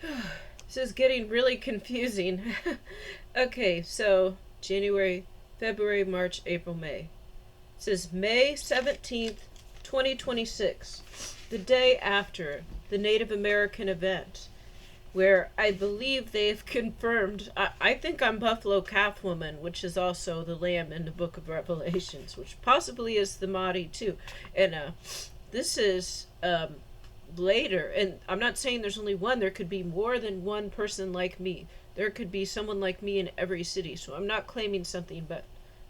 This is getting really confusing. Okay, so January, February, March, April, May. It says May 17th, 2026, the day after the Native American event, where I believe they've confirmed. I think I'm Buffalo Calf Woman, which is also the lamb in the book of Revelations, which possibly is the Mahdi too. And this is later, and I'm not saying there's only one. There could be more than one person like me. There could be someone like me in every city. So I'm not claiming something, but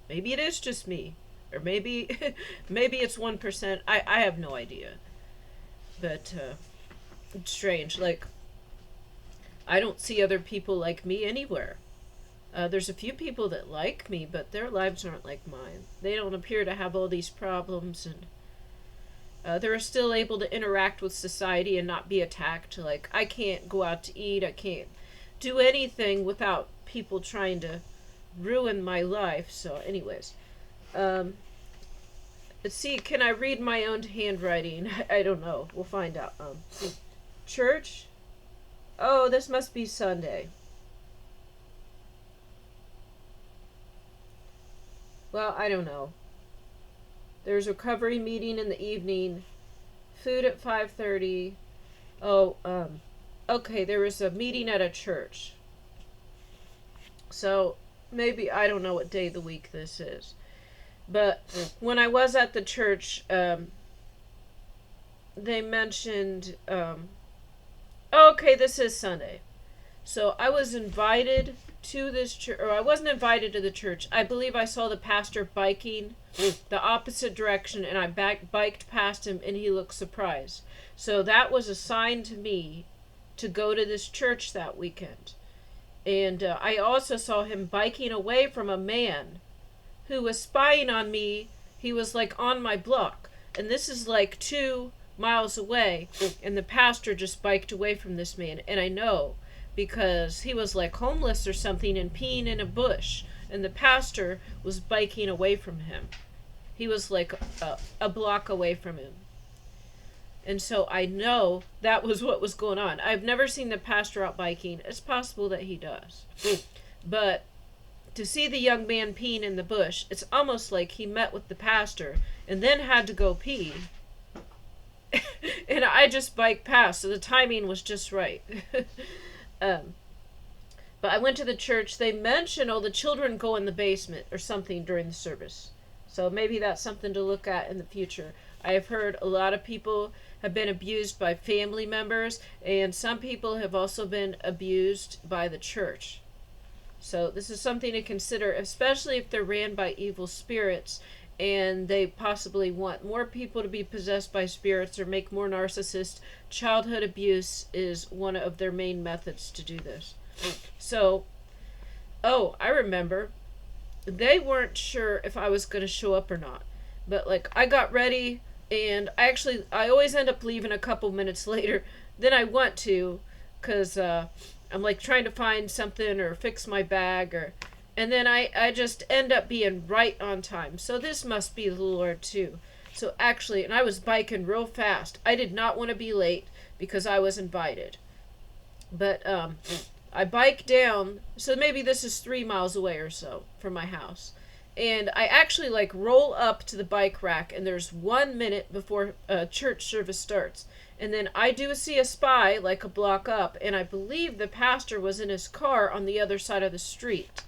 maybe it is just me, or maybe maybe it's 1%. I have no idea. But it's strange. Like, I don't see other people like me anywhere. There's a few people that like me, but their lives aren't like mine. They don't appear to have all these problems, and they're still able to interact with society and not be attacked. Like, I can't go out to eat. I can't do anything without people trying to ruin my life. So, anyways, let's see. Can I read my own handwriting? I don't know. We'll find out. Church. Oh, this must be Sunday. Well, I don't know. There's a recovery meeting in the evening. Food at 5:30. Oh, okay, there was a meeting at a church. So, maybe, I don't know what day of the week this is. But when I was at the church, they mentioned, okay, this is Sunday. So I was invited to this church, or I wasn't invited to the church. I believe I saw the pastor biking the opposite direction, and I biked past him, and he looked surprised. So that was a sign to me to go to this church that weekend. And I also saw him biking away from a man who was spying on me. He was like on my block, and this is like 2 miles away, and the pastor just biked away from this man. And I know because he was like homeless or something and peeing in a bush, and the pastor was biking away from him. He was like a block away from him. And so I know that was what was going on. I've never seen the pastor out biking. It's possible that he does. But to see the young man peeing in the bush, it's almost like he met with the pastor and then had to go pee. And I just biked past, so the timing was just right. But I went to the church. They mentioned, the children go in the basement or something during the service. So maybe that's something to look at in the future. I have heard a lot of people have been abused by family members, and some people have also been abused by the church. So this is something to consider, especially if they're ran by evil spirits and they possibly want more people to be possessed by spirits or make more narcissists. Childhood abuse is one of their main methods to do this. So, I remember. They weren't sure if I was going to show up or not. But, like, I got ready, and I always end up leaving a couple minutes later than I want to, because I'm, like, trying to find something or fix my bag, and then I just end up being right on time. So this must be the Lord, too. So, actually, and I was biking real fast. I did not want to be late because I was invited. But, I bike down, so maybe this is 3 miles away or so from my house. And I actually like roll up to the bike rack, and there's 1 minute before church service starts. And then I do see a spy like a block up, and I believe the pastor was in his car on the other side of the street.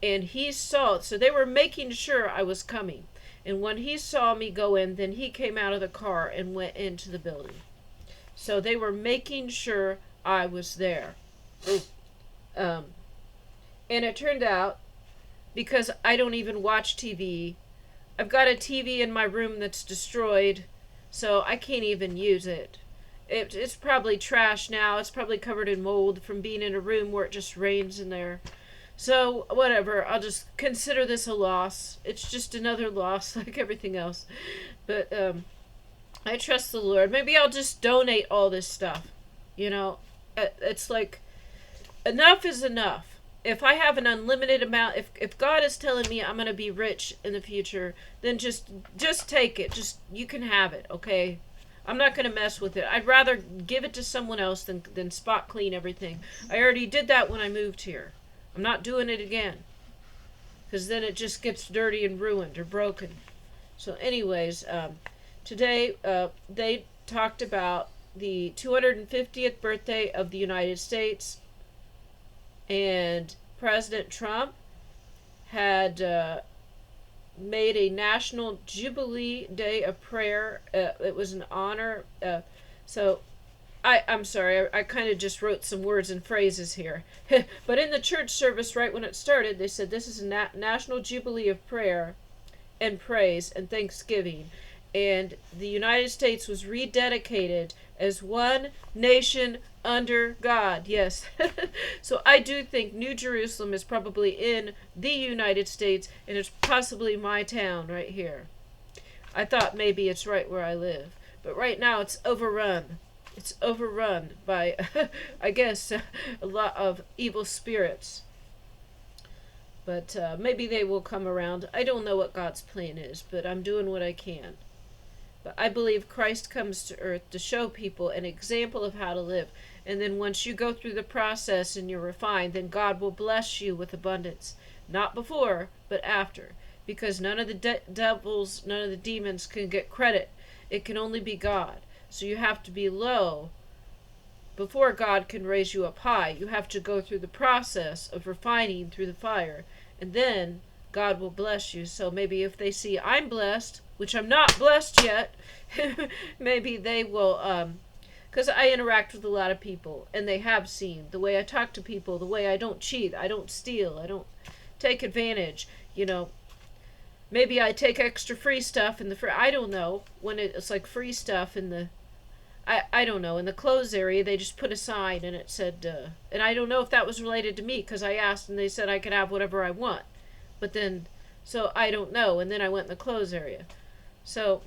And he saw, so they were making sure I was coming. And when he saw me go in, then he came out of the car and went into the building. So they were making sure I was there. And it turned out, because I don't even watch TV, I've got a TV in my room that's destroyed, so I can't even use it. It's probably trash now. It's probably covered in mold from being in a room where it just rains in there. So, whatever. I'll just consider this a loss. It's just another loss like everything else. But, I trust the Lord. Maybe I'll just donate all this stuff. It's like, enough is enough. If I have an unlimited amount, if God is telling me I'm going to be rich in the future, then just take it. You can have it, okay? I'm not going to mess with it. I'd rather give it to someone else than spot clean everything. I already did that when I moved here. I'm not doing it again. Because then it just gets dirty and ruined or broken. So anyways, today they talked about the 250th birthday of the United States. And President Trump had made a National Jubilee Day of Prayer. It was an honor. I'm sorry, I kind of just wrote some words and phrases here. But in the church service, right when it started, they said this is a National Jubilee of Prayer and Praise and Thanksgiving. And the United States was rededicated as one nation under God. Yes. So I do think New Jerusalem is probably in the United States, and it's possibly my town right here. I thought maybe it's right where I live. But right now it's overrun. It's overrun by, I guess, a lot of evil spirits. But maybe they will come around. I don't know what God's plan is, but I'm doing what I can. But I believe Christ comes to earth to show people an example of how to live. And then once you go through the process and you're refined, then God will bless you with abundance. Not before, but after. Because none of the devils, none of the demons can get credit. It can only be God. So you have to be low before God can raise you up high. You have to go through the process of refining through the fire. And then God will bless you. So maybe if they see I'm blessed, which I'm not blessed yet, maybe they will, because I interact with a lot of people, and they have seen the way I talk to people, the way I don't cheat, I don't steal, I don't take advantage, maybe I take extra free stuff in the free, I don't know, when it's like free stuff in the, I don't know, in the clothes area, they just put a sign, and it said, and I don't know if that was related to me, because I asked, and they said I could have whatever I want, but then, so I don't know, and then I went in the clothes area. So,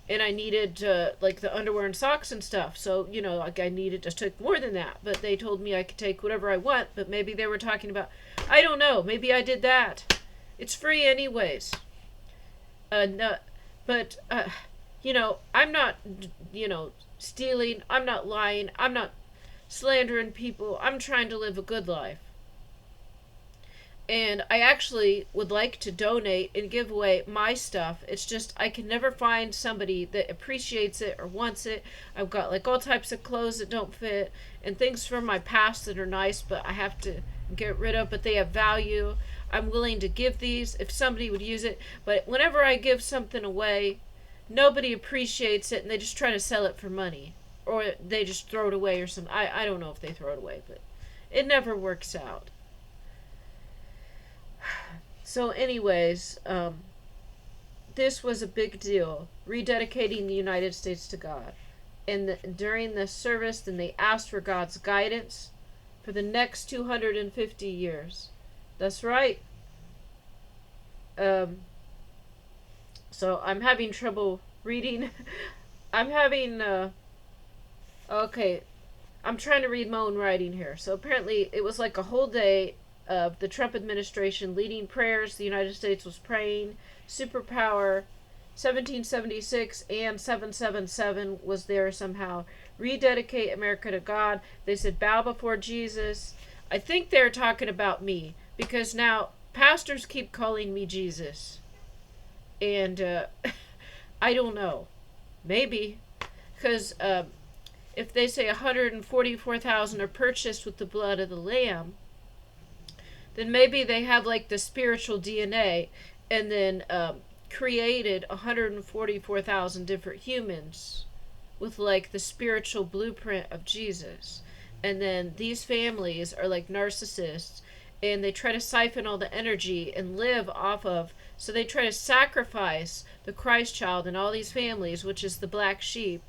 and I needed, like, the underwear and socks and stuff. So, like, I took more than that. But they told me I could take whatever I want. But maybe they were talking about, I don't know. Maybe I did that. It's free anyways. No, but, I'm not, stealing. I'm not lying. I'm not slandering people. I'm trying to live a good life. And I actually would like to donate and give away my stuff. It's just I can never find somebody that appreciates it or wants it. I've got like all types of clothes that don't fit and things from my past that are nice but I have to get rid of, but they have value. I'm willing to give these if somebody would use it. But whenever I give something away, nobody appreciates it and they just try to sell it for money. Or they just throw it away or something. I don't know if they throw it away, but it never works out. So anyways, this was a big deal, rededicating the United States to God. And during the service, then they asked for God's guidance for the next 250 years. That's right. So I'm having trouble reading. I'm having, okay, I'm trying to read my own writing here. So apparently it was like a whole day of the Trump administration leading prayers. The United States was praying. Superpower 1776 and 777 was there somehow. Rededicate America to God. They said bow before Jesus. I think they're talking about me because now pastors keep calling me Jesus. And I don't know. Maybe. Because if they say 144,000 are purchased with the blood of the Lamb, then maybe they have like the spiritual DNA and then created 144,000 different humans with like the spiritual blueprint of Jesus. And then these families are like narcissists and they try to siphon all the energy and live off of, so they try to sacrifice the Christ child in all these families, which is the black sheep,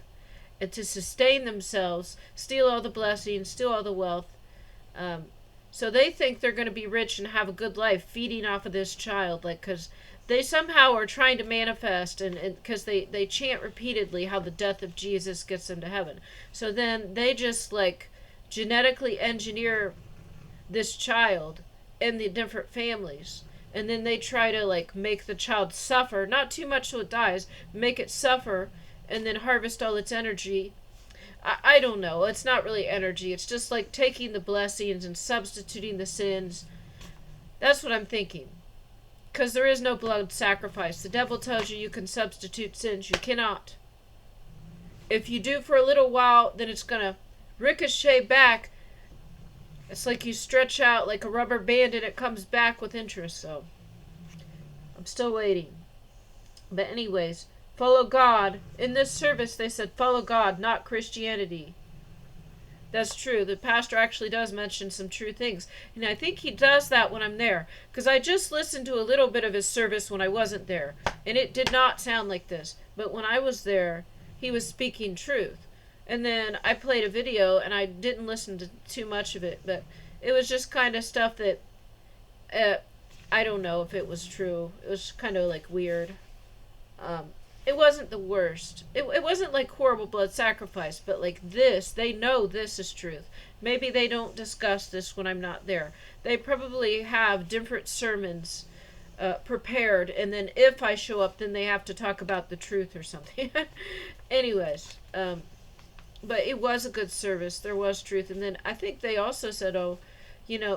and to sustain themselves, steal all the blessings, steal all the wealth. So they think they're going to be rich and have a good life feeding off of this child, like, because they somehow are trying to manifest, and because they chant repeatedly how the death of Jesus gets them to heaven. So then they just, like, genetically engineer this child in the different families. And then they try to, like, make the child suffer, not too much so it dies, make it suffer, and then harvest all its energy. I don't know. It's not really energy. It's just like taking the blessings and substituting the sins. That's what I'm thinking. Because there is no blood sacrifice. The devil tells you you can substitute sins. You cannot. If you do for a little while, then it's going to ricochet back. It's like you stretch out like a rubber band and it comes back with interest. So I'm still waiting. But anyways, follow God. In this service, they said follow God, not Christianity. That's true. The pastor actually does mention some true things. And I think he does that when I'm there. Because I just listened to a little bit of his service when I wasn't there. And it did not sound like this. But when I was there, he was speaking truth. And then I played a video and I didn't listen to too much of it. But it was just kind of stuff that I don't know if it was true. It was kind of like weird. It wasn't the worst. It wasn't like horrible blood sacrifice, but like this, they know this is truth. Maybe they don't discuss this when I'm not there. They probably have different sermons prepared, and then if I show up, then they have to talk about the truth or something. Anyways, but it was a good service. There was truth. And then I think they also said,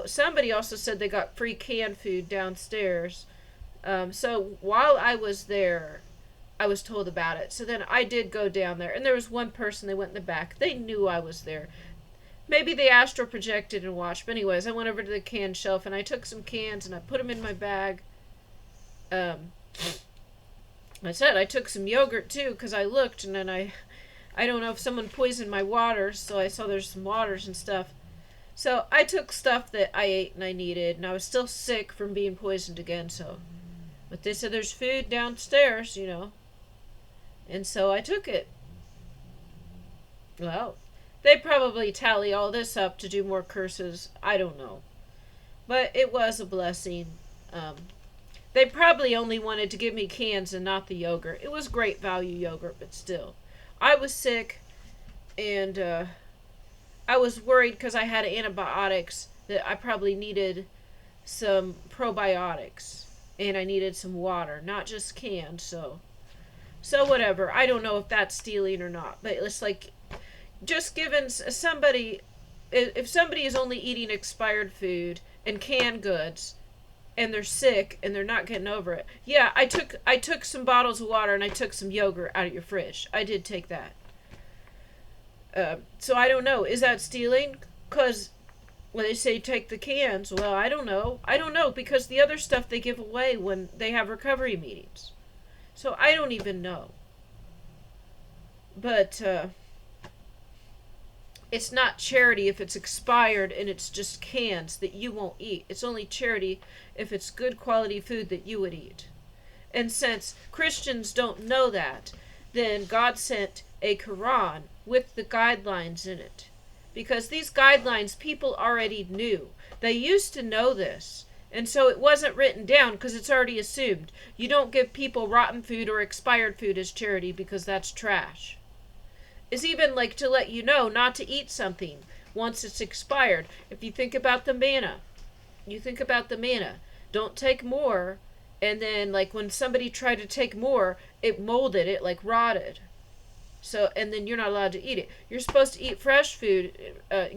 somebody also said they got free canned food downstairs. So while I was there, I was told about it. So then I did go down there. And there was one person, they went in the back. They knew I was there. Maybe they astral projected and watched. But anyways, I went over to the can shelf and I took some cans and I put them in my bag. I said I took some yogurt too because I looked and then I don't know if someone poisoned my waters. So I saw there's some waters and stuff. So I took stuff that I ate and I needed. And I was still sick from being poisoned again. But they said there's food downstairs, And so I took it. Well, they probably tally all this up to do more curses. I don't know. But it was a blessing. They probably only wanted to give me cans and not the yogurt. It was great value yogurt, but still. I was sick, and I was worried because I had antibiotics that I probably needed some probiotics. And I needed some water, not just canned, so whatever. I don't know if that's stealing or not, but it's like, just giving somebody, if somebody is only eating expired food and canned goods, and they're sick and they're not getting over it. Yeah, I took some bottles of water and I took some yogurt out of your fridge. I did take that. So I don't know. Is that stealing? Because when they say take the cans, well, I don't know. I don't know because the other stuff they give away when they have recovery meetings. So I don't even know. But it's not charity if it's expired and it's just cans that you won't eat. It's only charity if it's good quality food that you would eat. And since Christians don't know that, then God sent a Quran with the guidelines in it. Because these guidelines people already knew. They used to know this. And so it wasn't written down because it's already assumed. You don't give people rotten food or expired food as charity because that's trash. It's even like to let you know not to eat something once it's expired. If you think about the manna. Don't take more. And then like when somebody tried to take more, it molded, it like rotted. So, and then you're not allowed to eat it. You're supposed to eat fresh food,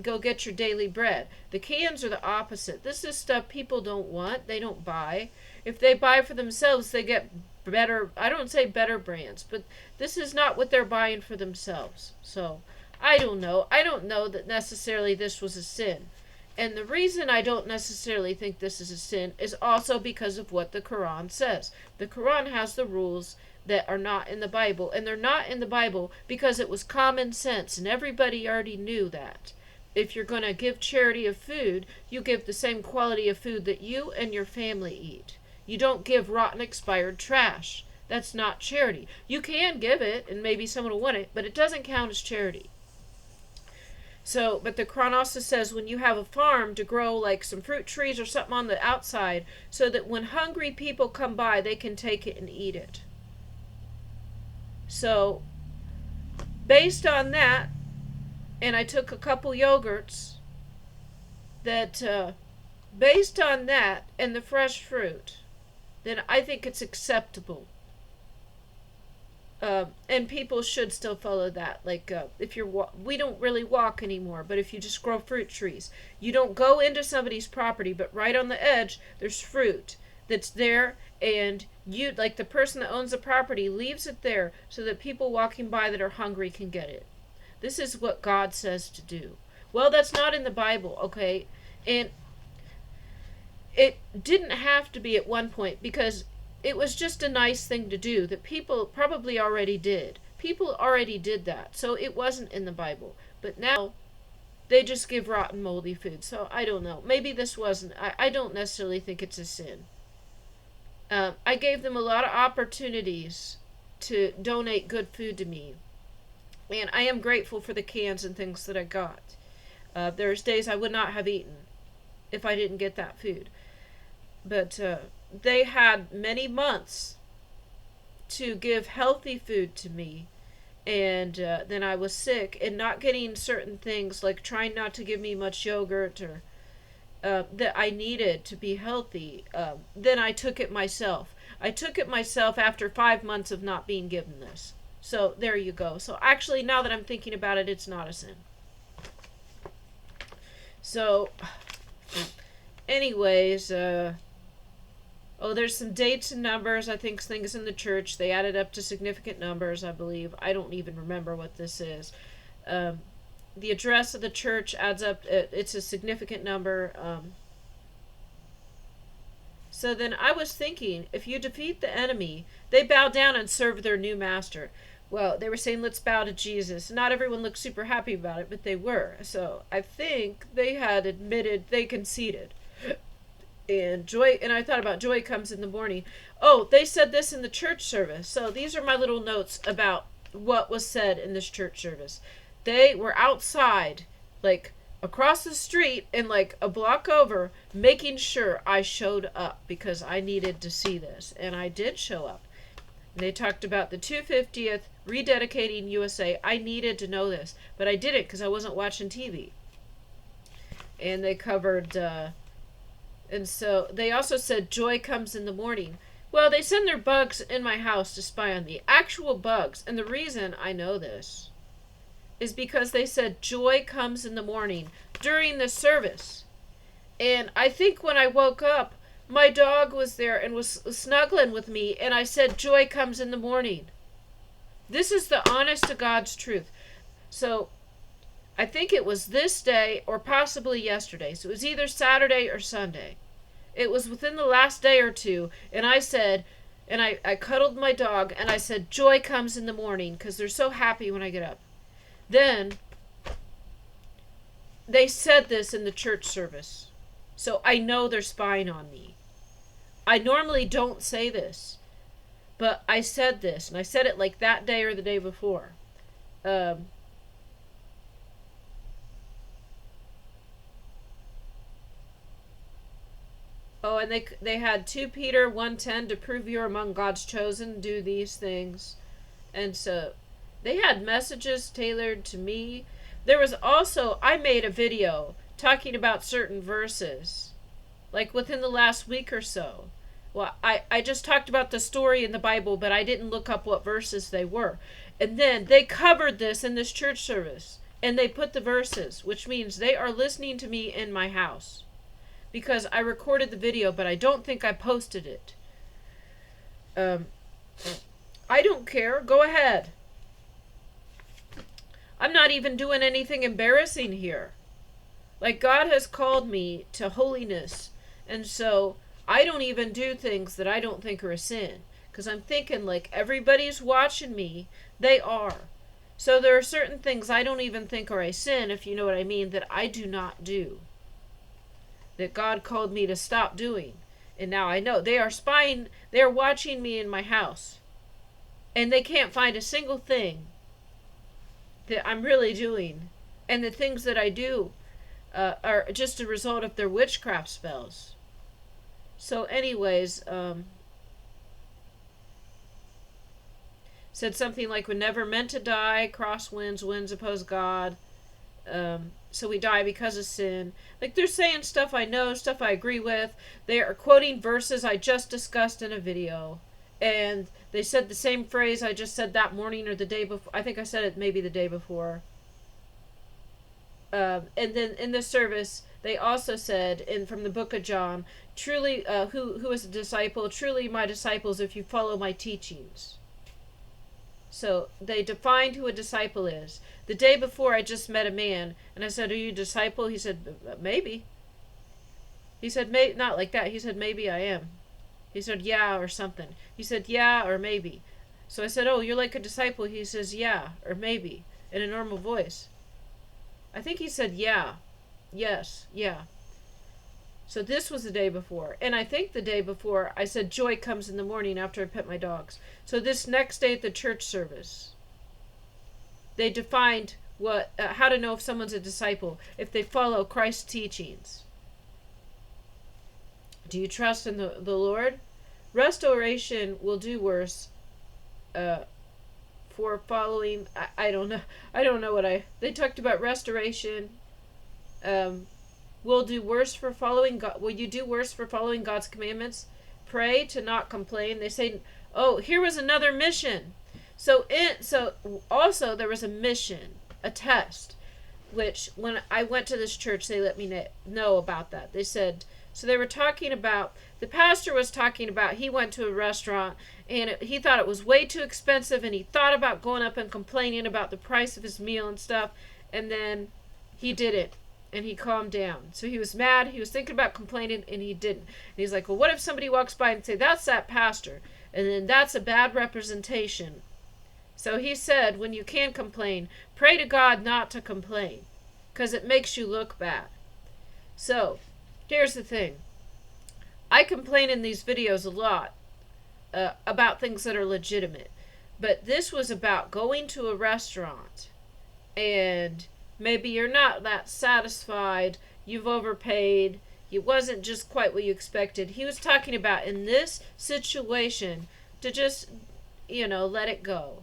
go get your daily bread. The cans are the opposite. This is stuff people don't want, they don't buy. If they buy for themselves, they get better, I don't say better brands, but this is not what they're buying for themselves. So, I don't know. I don't know that necessarily this was a sin. And the reason I don't necessarily think this is a sin is also because of what the Quran says. The Quran has the rules that are not in the Bible, and they're not in the Bible because it was common sense, and everybody already knew that. If you're going to give charity of food, you give the same quality of food that you and your family eat. You don't give rotten, expired trash. That's not charity. You can give it, and maybe someone will want it, but it doesn't count as charity. So, but the Quran also says when you have a farm to grow like some fruit trees or something on the outside, so that when hungry people come by, they can take it and eat it. So, based on that, and I took a couple yogurts, that based on that and the fresh fruit, then I think it's acceptable. And people should still follow that. Like, if you're, we don't really walk anymore, but if you just grow fruit trees, you don't go into somebody's property, but right on the edge, there's fruit that's there, and you, like the person that owns the property, leaves it there so that people walking by that are hungry can get it. This is what God says to do. Well, that's not in the Bible, okay? And it didn't have to be at one point, because it was just a nice thing to do that people probably already did. People already did that, so it wasn't in the Bible. But now they just give rotten, moldy food. So I don't know. Maybe this wasn't. I don't necessarily think it's a sin. I gave them a lot of opportunities to donate good food to me. And I am grateful for the cans and things that I got. There's days I would not have eaten if I didn't get that food. But they had many months to give healthy food to me. And then I was sick and not getting certain things, like trying not to give me much yogurt or that I needed to be healthy. Then I took it myself. I took it myself after 5 months of not being given this. So there you go. So actually, now that I'm thinking about it, it's not a sin. So, anyways, there's some dates and numbers. I think things in the church, they added up to significant numbers, I believe. I don't even remember what this is. The address of the church adds up. It's a significant number. So then I was thinking, if you defeat the enemy, they bow down and serve their new master. Well, they were saying, let's bow to Jesus. Not everyone looked super happy about it, but they were. So I think they had admitted they conceded. And I thought about joy comes in the morning. Oh, they said this in the church service. So these are my little notes about what was said in this church service. They were outside, like across the street and like a block over, making sure I showed up because I needed to see this. And I did show up. And they talked about the 250th, rededicating USA. I needed to know this, but I didn't because I wasn't watching TV. And they covered, and so they also said joy comes in the morning. Well, they send their bugs in my house to spy on me. Actual bugs. And the reason I know this is because they said joy comes in the morning during the service. And I think when I woke up, my dog was there and was snuggling with me, and I said joy comes in the morning. This is the honest to God's truth. So I think it was this day or possibly yesterday. So it was either Saturday or Sunday. It was within the last day or two, and I said, and I cuddled my dog, and I said joy comes in the morning because they're so happy when I get up. Then they said this in the church service. So I know they're spying on me. I normally don't say this, but I said this, and I said it like that day or the day before. And they had 2 Peter 1:10 to prove you're among God's chosen, do these things. And so they had messages tailored to me. There was also, I made a video talking about certain verses, like within the last week or so. Well, I just talked about the story in the Bible, but I didn't look up what verses they were. And then they covered this in this church service, and they put the verses, which means they are listening to me in my house. Because I recorded the video, but I don't think I posted it. I don't care. Go ahead. I'm not even doing anything embarrassing here. Like, God has called me to holiness. And so I don't even do things that I don't think are a sin. Because I'm thinking, like, everybody's watching me. They are. So there are certain things I don't even think are a sin, if you know what I mean, that I do not do. That God called me to stop doing. And now I know. They are spying. They are watching me in my house. And they can't find a single thing that I'm really doing. And the things that I do are just a result of their witchcraft spells. So anyways, said something like, we're never meant to die, crosswinds, winds oppose God. So we die because of sin. Like, they're saying stuff I know, stuff I agree with. They are quoting verses I just discussed in a video. And they said the same phrase I just said that morning or the day before. I think I said it maybe the day before. And then in the service, they also said, from the book of John, truly, who is a disciple? Truly my disciples if you follow my teachings. So they defined who a disciple is. The day before, I just met a man, and I said, are you a disciple? He said, maybe. He said, not like that. He said, maybe I am. He said, yeah, or something. He said, yeah, or maybe. So I said, oh, you're like a disciple. He says, yeah, or maybe, in a normal voice. I think he said, yeah, yes, yeah. So this was the day before. And I think the day before, I said, joy comes in the morning after I pet my dogs. So this next day at the church service, they defined how to know if someone's a disciple, if they follow Christ's teachings. Do you trust in the Lord? Restoration will do worse for following. I don't know. I don't know they talked about restoration. Will do worse for following God. Will you do worse for following God's commandments? Pray to not complain. They say, oh, here was another mission. So also there was a mission, a test, which when I went to this church, they let me know about that. They said, so they were talking about, the pastor was talking about, he went to a restaurant and he thought it was way too expensive, and he thought about going up and complaining about the price of his meal and stuff, and then he didn't, and he calmed down. So he was mad, he was thinking about complaining, and he didn't. And he's like, well, what if somebody walks by and say, that's that pastor, and then that's a bad representation. So he said, when you can complain, pray to God not to complain, because it makes you look bad. So here's the thing. I complain in these videos a lot about things that are legitimate. But this was about going to a restaurant and maybe you're not that satisfied, you've overpaid, it wasn't just quite what you expected. He was talking about in this situation to just, let it go.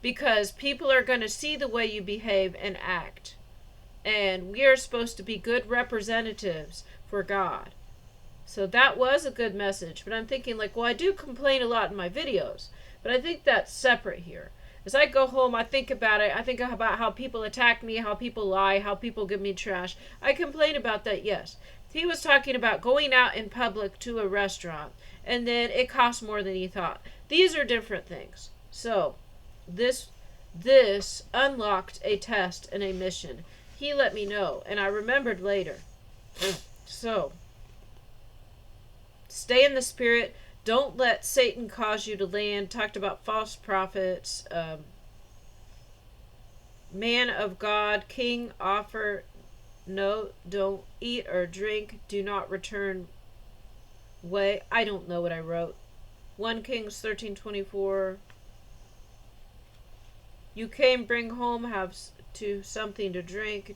Because people are going to see the way you behave and act. And we are supposed to be good representatives for God. So that was a good message. But I'm thinking well, I do complain a lot in my videos. But I think that's separate here. As I go home, I think about it. I think about how people attack me, how people lie, how people give me trash. I complain about that, yes. He was talking about going out in public to a restaurant. And then it costs more than he thought. These are different things. So this unlocked a test and a mission. He let me know, and I remembered later. So, stay in the Spirit. Don't let Satan cause you to land. Talked about false prophets. Man of God, king, offer. No, don't eat or drink. Do not return way. I don't know what I wrote. 1 Kings 13:24. You came, bring home, have to something to drink,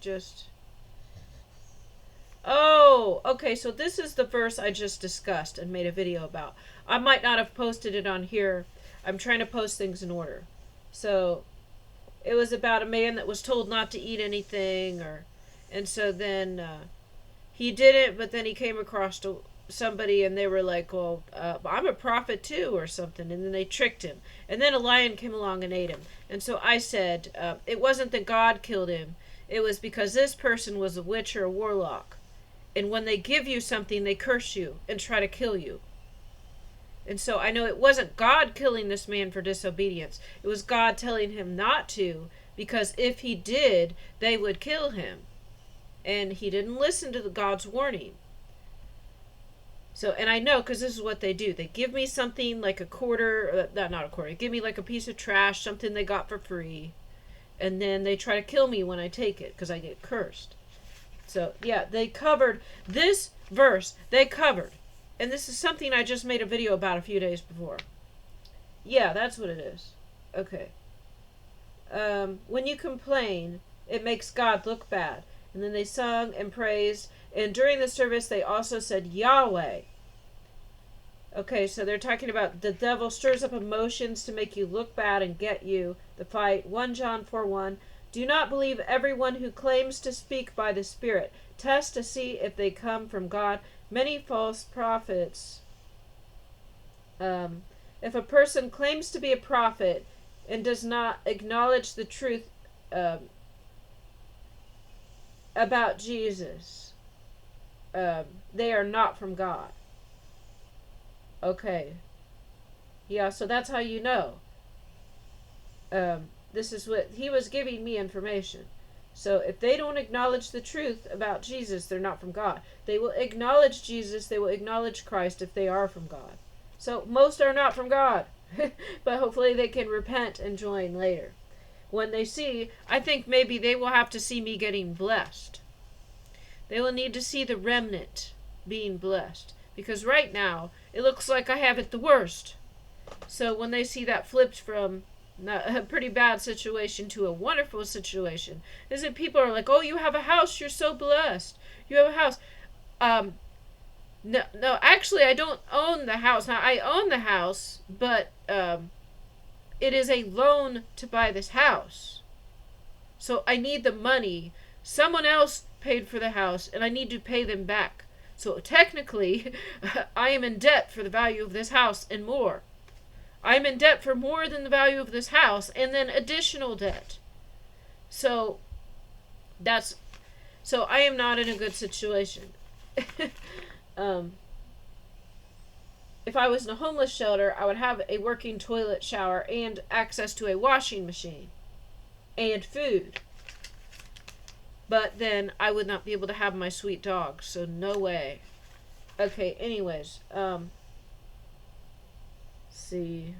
Oh, okay, so this is the verse I just discussed and made a video about. I might not have posted it on here. I'm trying to post things in order. So, it was about a man that was told not to eat anything, and so then he didn't, but then he came across somebody and they were like, well, I'm a prophet too, or something, and then they tricked him. And then a lion came along and ate him. And so I said, it wasn't that God killed him, it was because this person was a witch or a warlock. And when they give you something, they curse you and try to kill you. And so I know it wasn't God killing this man for disobedience. It was God telling him not to, because if he did, they would kill him. And he didn't listen to God's warning. So, and I know, because this is what they do. They give me something like a quarter, not a quarter, give me like a piece of trash, something they got for free. And then they try to kill me when I take it, because I get cursed. So, yeah, they covered this verse. They covered. And this is something I just made a video about a few days before. Yeah, that's what it is. Okay. When you complain, it makes God look bad. And then they sung and praised. And during the service, they also said Yahweh. Okay, so they're talking about the devil stirs up emotions to make you look bad and get you. The fight. 1 John 4:1. Do not believe everyone who claims to speak by the Spirit. Test to see if they come from God. Many false prophets. And if a person claims to be a prophet and does not acknowledge the truth about Jesus, they are not from God. Okay. Yeah, so that's how you know. This is what he was giving me information. So if they don't acknowledge the truth about Jesus, they're not from God. They will acknowledge Jesus, they will acknowledge Christ if they are from God. So most are not from God. But hopefully they can repent and join later. When they see, I think maybe they will have to see me getting blessed. They will need to see the remnant being blessed. Because right now, it looks like I have it the worst. So when they see that flipped from a pretty bad situation to a wonderful situation, is that people are like, oh, you have a house, you're so blessed. You have a house. No, actually, I don't own the house. Now, I own the house, but it is a loan to buy this house. So I need the money. Someone else paid for the house, and I need to pay them back. So technically, I am in debt for the value of this house and more. I'm in debt for more than the value of this house, and then additional debt. So I am not in a good situation. If I was in a homeless shelter, I would have a working toilet, shower, and access to a washing machine and food. But then I would not be able to have my sweet dog, so no way. Okay, anyways, see.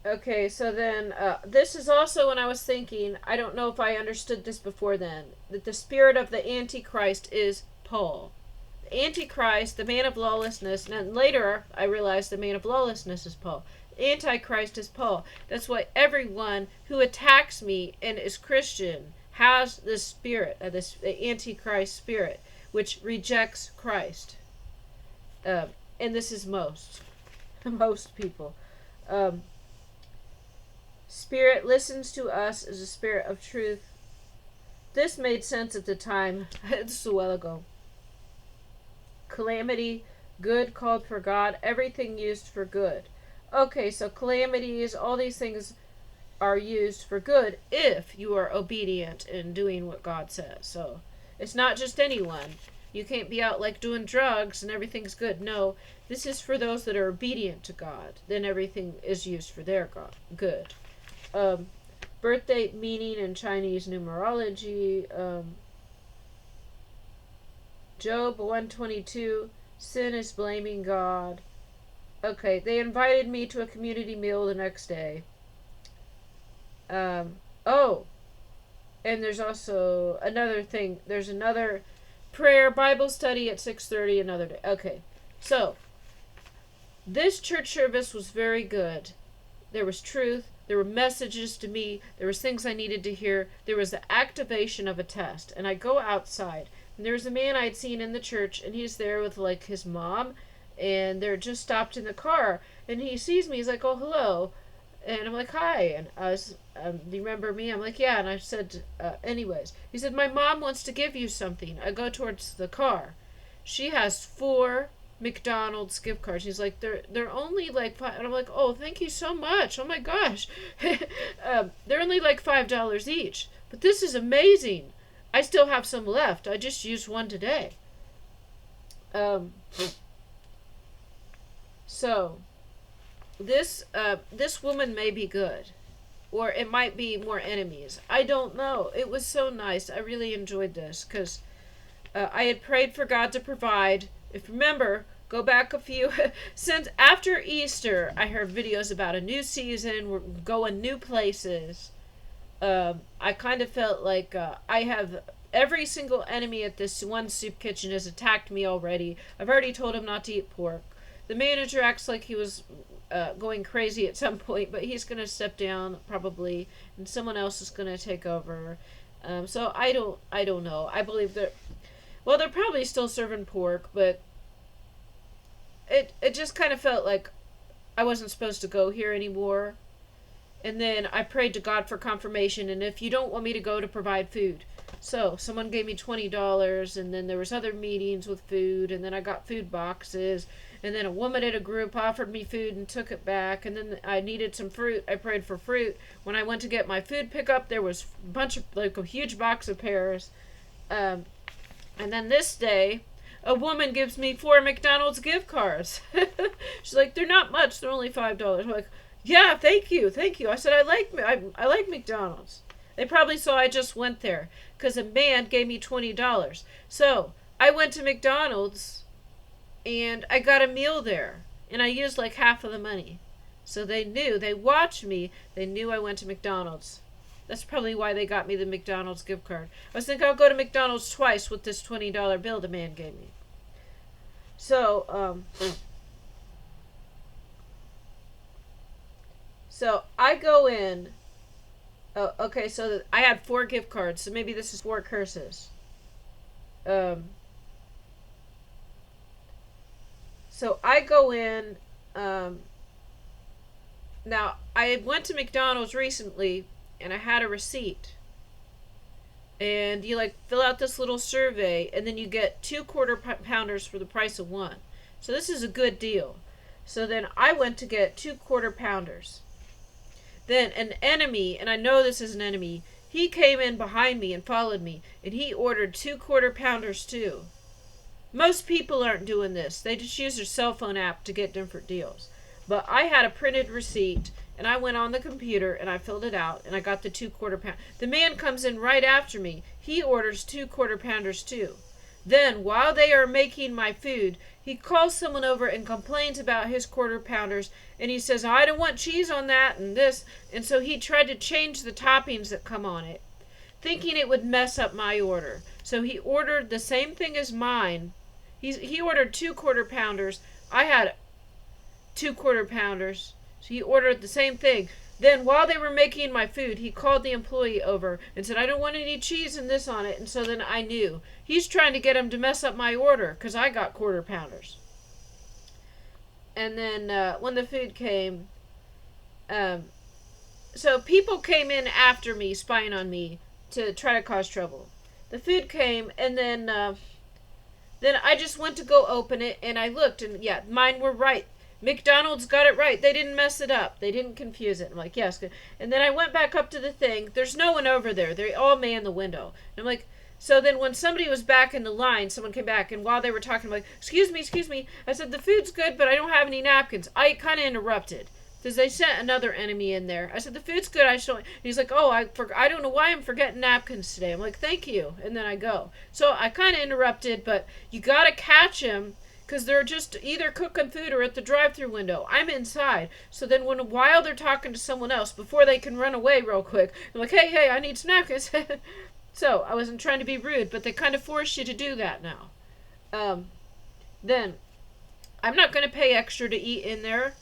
Okay, so then, this is also when I was thinking, I don't know if I understood this before then, that the spirit of the Antichrist is Paul. The Antichrist, the man of lawlessness, and then later I realized the man of lawlessness is Paul. The Antichrist is Paul. That's why everyone who attacks me and is Christian has this spirit, the Antichrist spirit, which rejects Christ. And this is most people. Spirit listens to us as a spirit of truth. This made sense at the time. This is a while ago. Calamity, good called for God, everything used for good. Okay, so calamities, all these things are used for good if you are obedient in doing what God says. So it's not just anyone. You can't be out like doing drugs and everything's good. No, this is for those that are obedient to God. Then everything is used for their good. Birthday meaning in Chinese numerology. Job 122. Sin is blaming God. Okay, they invited me to a community meal the next day. Oh, and there's also another thing. There's another prayer Bible study at 6:30 another day. Okay, so this church service was very good. There was truth. There were messages to me. There was things I needed to hear. There was the activation of a test. And I go outside. And there was a man I'd seen in the church. And he's there with, like, his mom. And they're just stopped in the car. And he sees me. He's like, oh, hello. And I'm like, hi. And I was, do you remember me? I'm like, yeah. And I said, anyways. He said, my mom wants to give you something. I go towards the car. She has 4 McDonald's gift cards. He's like, they're only like 5, and I'm like, oh, thank you so much. Oh my gosh. They're only like $5 each. But this is amazing. I still have some left. I just used one today. So this woman may be good, or it might be more enemies. I don't know. It was so nice. I really enjoyed this because I had prayed for God to provide. If you remember, go back a few, since after Easter, I heard videos about a new season, we're going new places. I kind of felt like I have every single enemy at this one soup kitchen has attacked me already. I've already told him not to eat pork. The manager acts like he was going crazy at some point, but he's going to step down probably, and someone else is going to take over. So I don't know. I believe that. Well, they're probably still serving pork, but it just kind of felt like I wasn't supposed to go here anymore. And then I prayed to God for confirmation, and if you don't want me to go, to provide food. So someone gave me $20, and then there was other meetings with food, and then I got food boxes, and then a woman at a group offered me food and took it back, and then I needed some fruit. I prayed for fruit. When I went to get my food pickup, there was a bunch of, like, a huge box of pears. And then this day, a woman gives me 4 McDonald's gift cards. She's like, they're not much, they're only $5. I'm like, yeah, thank you. I said, I like McDonald's. They probably saw I just went there because a man gave me $20. So I went to McDonald's and I got a meal there, and I used like half of the money. So they watched me, they knew I went to McDonald's. That's probably why they got me the McDonald's gift card. I was thinking I'll go to McDonald's twice with this $20 bill the man gave me. So, So I go in. Oh, okay, so I had 4 gift cards, so maybe this is 4 curses. So I go in. Now, I went to McDonald's recently, and I had a receipt. And you, like, fill out this little survey, and then you get 2 quarter pounders for the price of 1. So this is a good deal. So then I went to get 2 quarter pounders. Then an enemy, and I know this is an enemy, he came in behind me and followed me, and he ordered 2 quarter pounders too. Most people aren't doing this. They just use their cell phone app to get different deals. But I had a printed receipt, and I went on the computer, and I filled it out, and I got the 2 quarter pound. The man comes in right after me. He orders 2 quarter pounders too. Then, while they are making my food, he calls someone over and complains about his quarter pounders, and he says, I don't want cheese on that and this. And so he tried to change the toppings that come on it, thinking it would mess up my order. So he ordered the same thing as mine. He ordered 2 quarter pounders. I had 2 quarter pounders. So he ordered the same thing. Then, while they were making my food, he called the employee over and said, I don't want any cheese and this on it. And so then I knew. He's trying to get him to mess up my order because I got quarter pounders. And then when the food came, so people came in after me, spying on me to try to cause trouble. The food came, and then I just went to go open it, and I looked, and yeah, mine were right. McDonald's got it right. They didn't mess it up. They didn't confuse it. I'm like, yes. Good. And then I went back up to the thing. There's no one over there. They all man the window. And I'm like, so then when somebody was back in the line, someone came back, and while they were talking, I'm like, excuse me. I said, the food's good, but I don't have any napkins. I kind of interrupted because they sent another enemy in there. I said, the food's good. I just don't. And he's like, oh, I don't know why I'm forgetting napkins today. I'm like, thank you. And then I go. So I kind of interrupted, but you got to catch him. Because they're just either cooking food or at the drive-thru window. I'm inside. So then while they're talking to someone else, before they can run away real quick, I'm like, hey, I need snackers. So I wasn't trying to be rude, but they kind of force you to do that now. Then I'm not going to pay extra to eat in there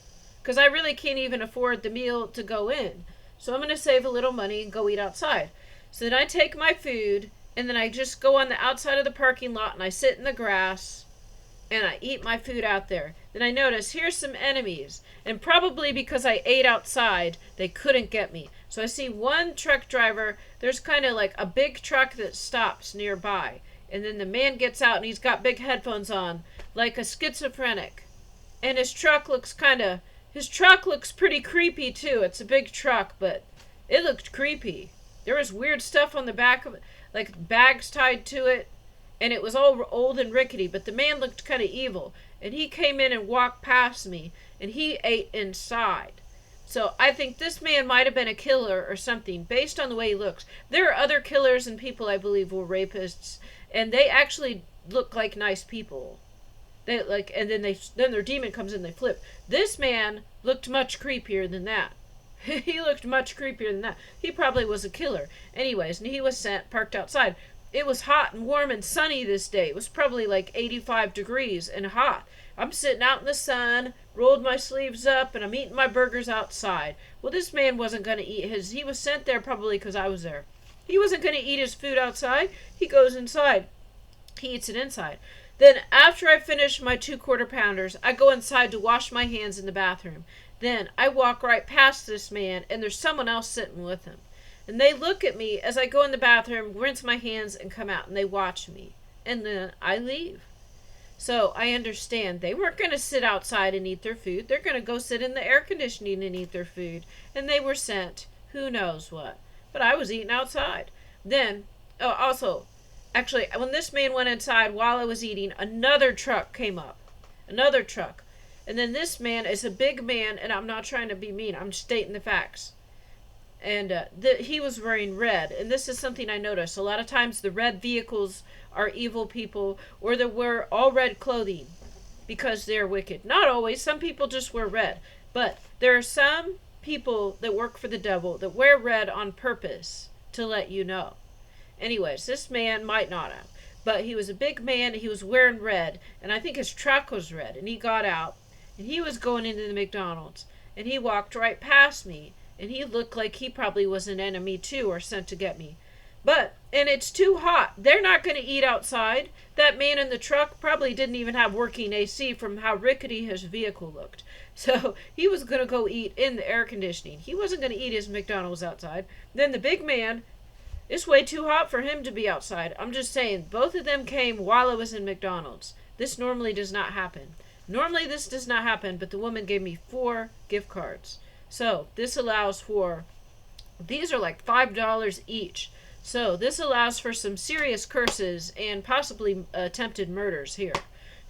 because I really can't even afford the meal to go in. So I'm going to save a little money and go eat outside. So then I take my food, and then I just go on the outside of the parking lot, and I sit in the grass, and I eat my food out there. Then I notice, here's some enemies. And probably because I ate outside, they couldn't get me. So I see one truck driver. There's kind of like a big truck that stops nearby. And then the man gets out, and he's got big headphones on, like a schizophrenic. And his truck looks pretty creepy too. It's a big truck, but it looked creepy. There was weird stuff on the back of it, like bags tied to it. And it was all old and rickety, but the man looked kind of evil. And he came in and walked past me, and he ate inside. So I think this man might have been a killer or something, based on the way he looks. There are other killers and people I believe were rapists, and they actually look like nice people. They and then their demon comes in, they flip. This man looked much creepier than that. He looked much creepier than that. He probably was a killer. Anyways, and he was parked outside. It was hot and warm and sunny this day. It was probably like 85 degrees and hot. I'm sitting out in the sun, rolled my sleeves up, and I'm eating my burgers outside. Well, this man wasn't going to eat his. He was sent there probably because I was there. He wasn't going to eat his food outside. He goes inside. He eats it inside. Then after I finish my 2 quarter pounders, I go inside to wash my hands in the bathroom. Then I walk right past this man, and there's someone else sitting with him. And they look at me as I go in the bathroom, rinse my hands, and come out, and they watch me. And then I leave. So I understand they weren't going to sit outside and eat their food. They're going to go sit in the air conditioning and eat their food. And they were sent who knows what. But I was eating outside. Then, also, actually, when this man went inside while I was eating, another truck came up. Another truck. And then this man is a big man, and I'm not trying to be mean. I'm stating the facts. And he was wearing red. And this is something I noticed. A lot of times the red vehicles are evil people, or they wear all red clothing because they're wicked. Not always. Some people just wear red. But there are some people that work for the devil that wear red on purpose to let you know. Anyways, this man might not have. But he was a big man. He was wearing red. And I think his truck was red. And he got out. And he was going into the McDonald's. And he walked right past me. And he looked like he probably was an enemy too, or sent to get me. And it's too hot. They're not going to eat outside. That man in the truck probably didn't even have working AC from how rickety his vehicle looked. So he was going to go eat in the air conditioning. He wasn't going to eat his McDonald's outside. Then the big man, it's way too hot for him to be outside. I'm just saying, both of them came while I was in McDonald's. This normally does not happen. Normally this does not happen, but the woman gave me 4 gift cards. So this allows for, these are like $5 each. So this allows for some serious curses and possibly attempted murders here.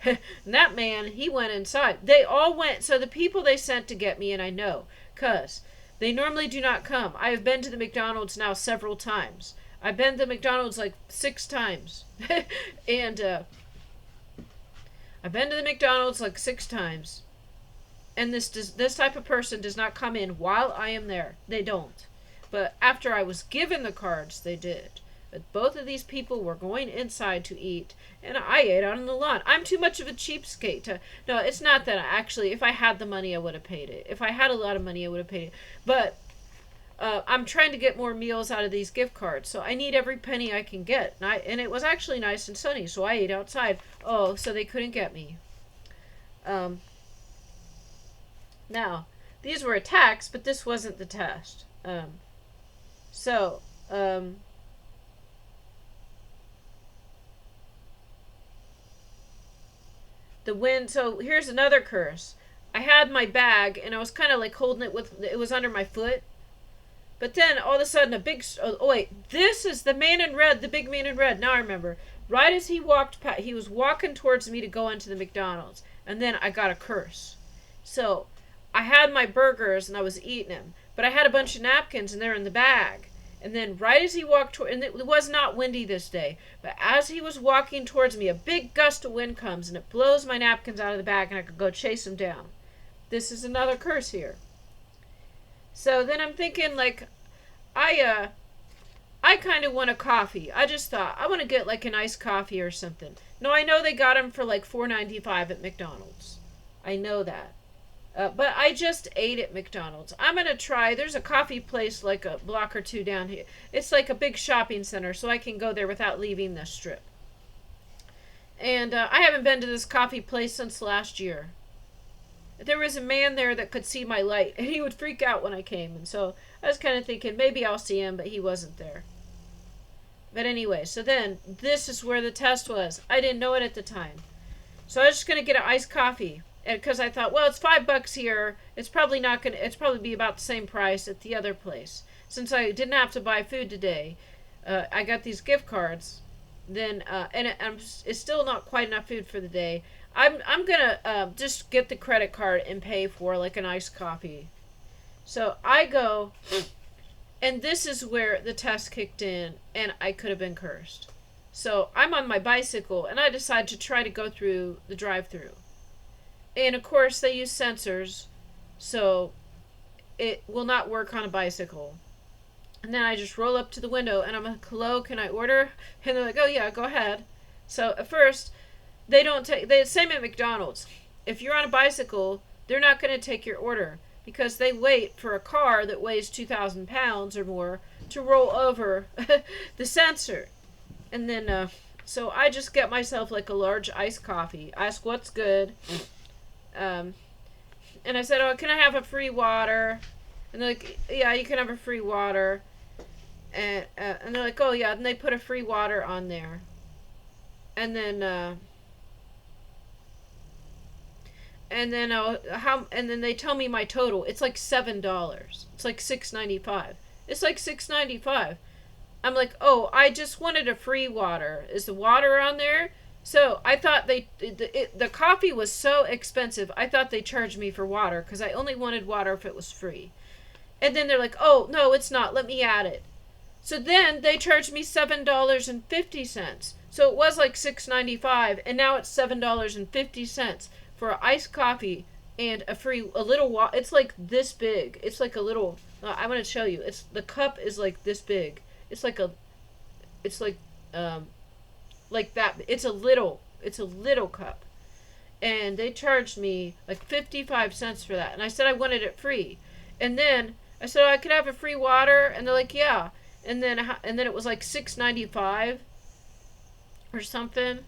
And that man, he went inside. They all went. So the people they sent to get me, and I know, because they normally do not come. I have been to the McDonald's now several times. I've been to the McDonald's like 6 times. And I've been to the McDonald's like 6 times. And this type of person does not come in while I am there. They don't. But after I was given the cards, they did. But both of these people were going inside to eat, and I ate out on the lawn. I'm too much of a cheapskate. No, it's not that. Actually, if I had the money, I would have paid it. If I had a lot of money, I would have paid it. But I'm trying to get more meals out of these gift cards, so I need every penny I can get. And it was actually nice and sunny, so I ate outside. Oh, so they couldn't get me. Now, these were attacks, but this wasn't the test. The wind, so here's another curse. I had my bag, and I was kind of like holding it it was under my foot. But then, all of a sudden, this is the man in red, the big man in red. Now I remember. Right as he walked past, he was walking towards me to go into the McDonald's. And then I got a curse. So, I had my burgers, and I was eating them. But I had a bunch of napkins, and they're in the bag. And then right as he walked toward, and it was not windy this day, but as he was walking towards me, a big gust of wind comes, and it blows my napkins out of the bag, and I could go chase him down. This is another curse here. So then I'm thinking, like, I kind of want a coffee. I just thought, I want to get, like, an iced coffee or something. No, I know they got them for, like, $4.95 at McDonald's. I know that. But I just ate at McDonald's. I'm going to try. There's a coffee place like a block or 2 down here. It's like a big shopping center, so I can go there without leaving the strip. And I haven't been to this coffee place since last year. There was a man there that could see my light, and he would freak out when I came. And so I was kind of thinking, maybe I'll see him, but he wasn't there. But anyway, so then this is where the test was. I didn't know it at the time. So I was just going to get an iced coffee. Because I thought, well, it's $5 here. It's probably be about the same price at the other place. Since I didn't have to buy food today, I got these gift cards. Then, it's still not quite enough food for the day. I'm gonna just get the credit card and pay for like an iced coffee. So I go, and this is where the test kicked in, and I could have been cursed. So I'm on my bicycle, and I decide to try to go through the drive-thru. And, of course, they use sensors, so it will not work on a bicycle. And then I just roll up to the window, and I'm like, hello, can I order? And they're like, oh, yeah, go ahead. So, at first, same at McDonald's. If you're on a bicycle, they're not going to take your order because they wait for a car that weighs 2,000 pounds or more to roll over the sensor. And then, so I just get myself like a large iced coffee. Ask what's good. and I said, oh, can I have a free water? And they're like, yeah, you can have a free water. And they're like, oh yeah, and they put a free water on there. And then and then they tell me my total. It's like $7. It's like $6.95. It's like $6.95. I'm like, oh, I just wanted a free water. Is the water on there? So I thought the coffee was so expensive. I thought they charged me for water because I only wanted water if it was free. And then they're like, oh no, it's not. Let me add it. So then they charged me $7.50. So it was like $6.95, and now it's $7.50 for an iced coffee and a little water. It's like this big. It's like a little. I'm gonna show you. The cup is like this big. It's like like that. It's a little cup, and they charged me like 55 cents for that. And I said I wanted it free, and then I said, oh, I could have a free water, and they're like, yeah. And then it was like $6.95 or something.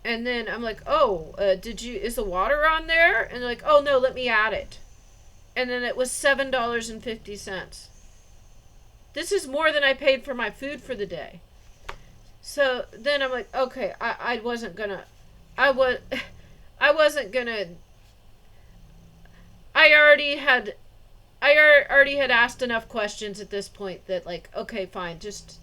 And then I'm like, oh, is the water on there? And they're like, oh no, let me add it. And then it was $7.50. This is more than I paid for my food for the day. So then I'm like, okay, I wasn't gonna I already had asked enough questions at this point that, like, okay, fine, just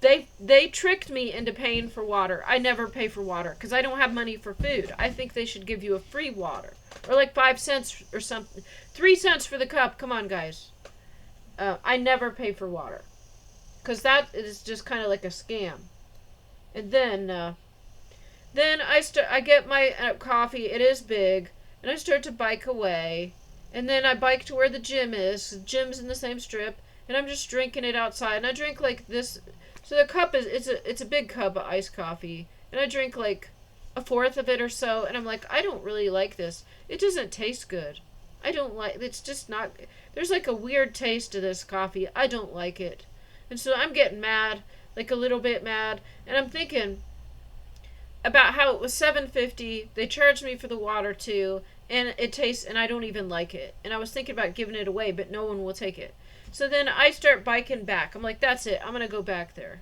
they tricked me into paying for water. I never pay for water because I don't have money for food. I think they should give you a free water, or like 5 cents or something, 3 cents for the cup. Come on, guys. I never pay for water because that is just kind of like a scam. And then I get my coffee. It is big, and I start to bike away. And then I bike to where the gym is. The gym's in the same strip, and I'm just drinking it outside. And I drink like this. So the cup it's a big cup of iced coffee, and I drink like a fourth of it or so. And I'm like, I don't really like this. It doesn't taste good. I don't like. It's just not. There's like a weird taste to this coffee. I don't like it, and so I'm getting mad, like a little bit mad. And I'm thinking about how it was $7.50. They charged me for the water too. And it tastes, and I don't even like it. And I was thinking about giving it away, but no one will take it. So then I start biking back. I'm like, that's it. I'm going to go back there.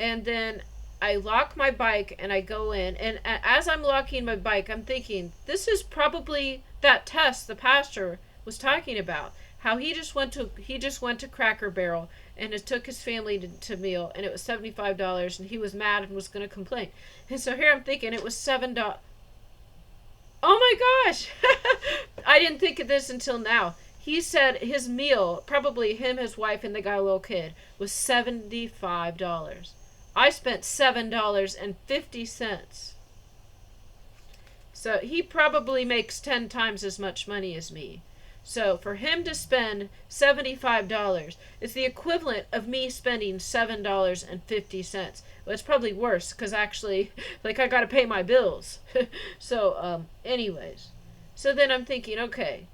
And then I lock my bike, and I go in. And as I'm locking my bike, I'm thinking, this is probably that test the pastor was talking about. How he just went to Cracker Barrel, and it took his family to meal, and it was $75, and he was mad and was going to complain. And so here I'm thinking, it was $7. Oh my gosh! I didn't think of this until now. He said his meal, probably him, his wife, and they got a little kid, was $75. I spent $7.50. So he probably makes 10 times as much money as me. So for him to spend $75 is the equivalent of me spending $7.50. Well, it's probably worse because actually, like, I got to pay my bills. So, anyways. So then I'm thinking, okay.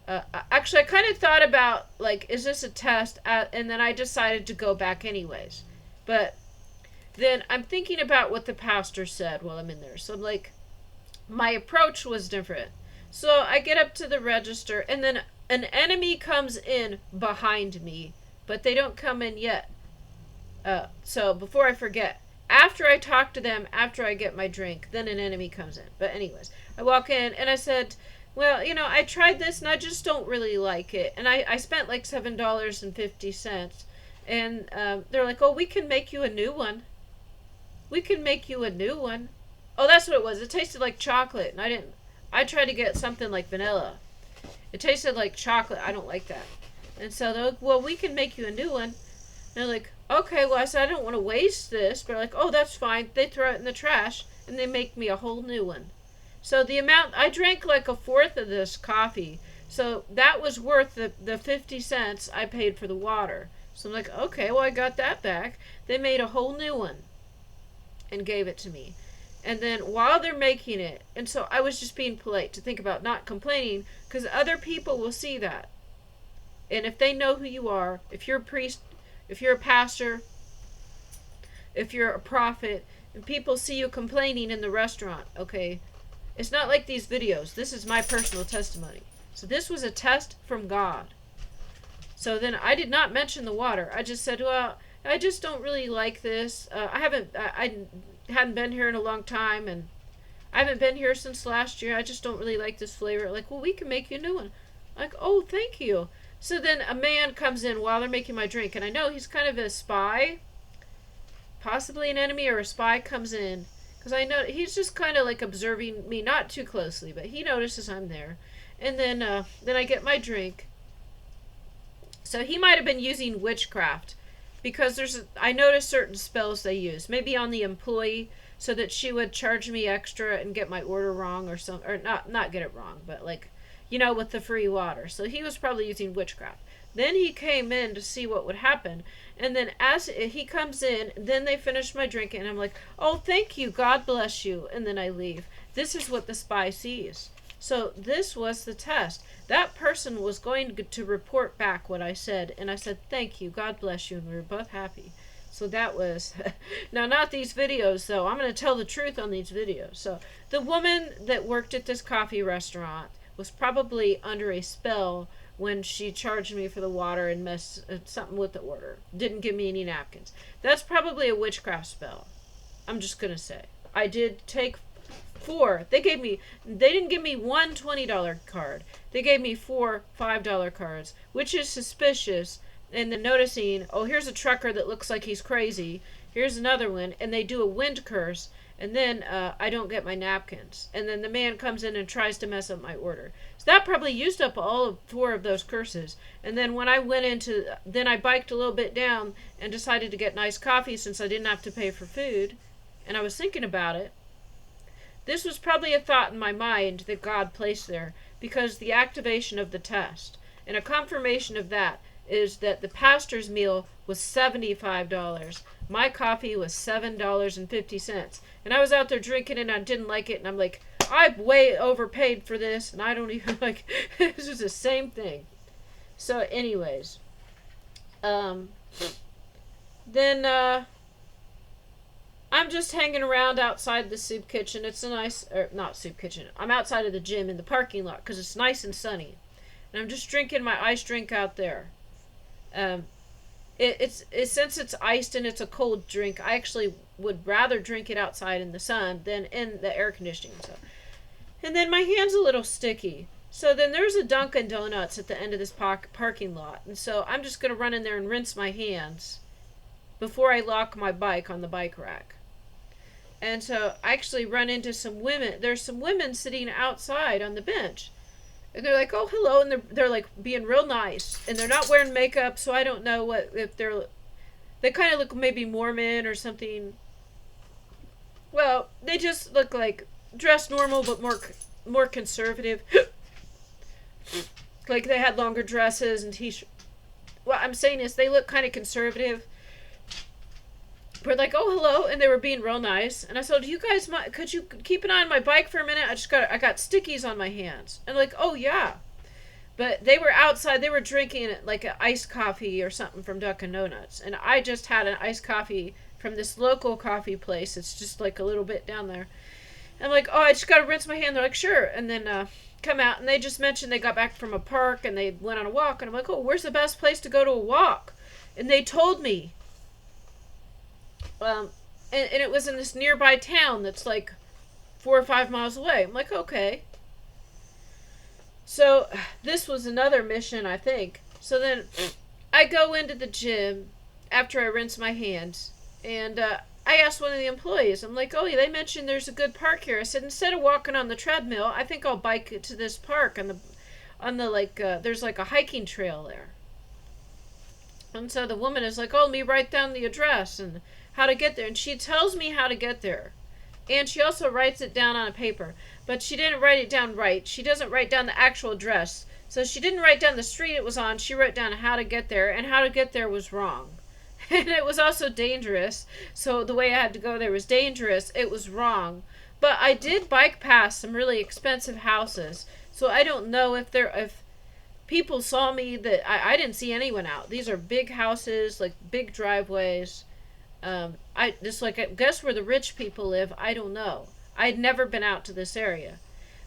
Actually, I kind of thought about, like, is this a test? And then I decided to go back anyways. But then I'm thinking about what the pastor said while I'm in there. So I'm like, my approach was different. So I get up to the register, and then an enemy comes in behind me, but they don't come in yet. So before I forget, after I talk to them, after I get my drink, then an enemy comes in. But anyways, I walk in, and I said, well, I tried this, and I just don't really like it. And I spent like $7.50. And they're like, oh, we can make you a new one. We can make you a new one. Oh, that's what it was. It tasted like chocolate, and I tried to get something like vanilla. It tasted like chocolate. I don't like that. And so they're like, well, we can make you a new one. And they're like, okay, well, I said, I don't want to waste this. But they're like, oh, that's fine. They throw it in the trash, and they make me a whole new one. So the amount, I drank like a fourth of this coffee. So that was worth the 50 cents I paid for the water. So I'm like, okay, well, I got that back. They made a whole new one and gave it to me. And then while they're making it, and so I was just being polite to think about not complaining, because other people will see that. And if they know who you are, if you're a priest, if you're a pastor, if you're a prophet, and people see you complaining in the restaurant, okay, It's not like these videos. This is my personal testimony. So this was a test from God. So then I did not mention the water. I just said, well, I just don't really like this. I hadn't been here in a long time, and I haven't been here since last year. I just don't really like this flavor. Like, well, we can make you a new one. Like, oh, thank you. So then a man comes in while they're making my drink, and I know he's kind of a spy, possibly an enemy or a spy comes in, because I know he's just kind of like observing me, not too closely, but he notices I'm there. And then I get my drink. So he might have been using witchcraft, because I noticed certain spells they use, maybe on the employee, so that she would charge me extra and get my order wrong or something, or not get it wrong, but like, with the free water. So he was probably using witchcraft. Then he came in to see what would happen, and then as he comes in, then they finish my drink, and I'm like, oh, thank you, God bless you, and then I leave. This is what the spy sees. So this was the test. That person was going to report back what I said, and I said, thank you, God bless you, and we were both happy. So that was, now not these videos though, I'm going to tell the truth on these videos. So the woman that worked at this coffee restaurant was probably under a spell when she charged me for the water and messed something with the order. Didn't give me any napkins. That's probably a witchcraft spell. I'm just going to say. I did take 4. They didn't give me one $20 card. They gave me 4 $5 cards, which is suspicious. And then noticing, oh, here's a trucker that looks like he's crazy. Here's another one. And they do a wind curse. And then I don't get my napkins. And then the man comes in and tries to mess up my order. So that probably used up all of 4 of those curses. And then when I then I biked a little bit down and decided to get nice coffee since I didn't have to pay for food. And I was thinking about it. This was probably a thought in my mind that God placed there, because the activation of the test. And a confirmation of that is that the pastor's meal was $75. My coffee was $7.50. And I was out there drinking and I didn't like it. And I'm like, I've way overpaid for this. And I don't even like, this is the same thing. So anyways, then I'm just hanging around outside the soup kitchen. It's a nice, or not soup kitchen. I'm outside of the gym in the parking lot because it's nice and sunny. And I'm just drinking my iced drink out there. It's since it's iced and it's a cold drink, I actually would rather drink it outside in the sun than in the air conditioning. So, and then my hand's a little sticky. So then there's a Dunkin' Donuts at the end of this parking lot. And so I'm just going to run in there and rinse my hands before I lock my bike on the bike rack. And so I actually run into some women. There's some women sitting outside on the bench. And they're like, oh, hello. And they're like being real nice. And they're not wearing makeup, so I don't know if they kind of look maybe Mormon or something. Well, they just look like dressed normal, but more conservative. Like they had longer dresses and t-shirts. What I'm saying is they look kind of conservative. We're like, oh, hello, and they were being real nice. And I said, do you guys mind, could you keep an eye on my bike for a minute? I got stickies on my hands. And like, oh, yeah. But they were outside, they were drinking like an iced coffee or something from Dunkin' Donuts. And I just had an iced coffee from this local coffee place. It's just like a little bit down there. I'm like, oh, I just got to rinse my hand. They're like, sure. And then come out, and they just mentioned they got back from a park, and they went on a walk. And I'm like, oh, where's the best place to go to a walk? And they told me. And it was in this nearby town that's like 4 or 5 miles away. I'm like, okay. So this was another mission, I think. So then I go into the gym after I rinse my hands, and I asked one of the employees, I'm like, oh, they mentioned there's a good park here. I said, instead of walking on the treadmill, I think I'll bike it to this park on the like, there's like a hiking trail there. And so the woman is like, oh, let me write down the address and how to get there. And she tells me how to get there. And she also writes it down on a paper. But she didn't write it down right. She doesn't write down the actual address. So she didn't write down the street it was on. She wrote down how to get there. And how to get there was wrong. And it was also dangerous. So the way I had to go there was dangerous. It was wrong. But I did bike past some really expensive houses. So I don't know if people saw me. That I didn't see anyone out. These are big houses, like big driveways. I guess where the rich people live. I don't know. I'd never been out to this area.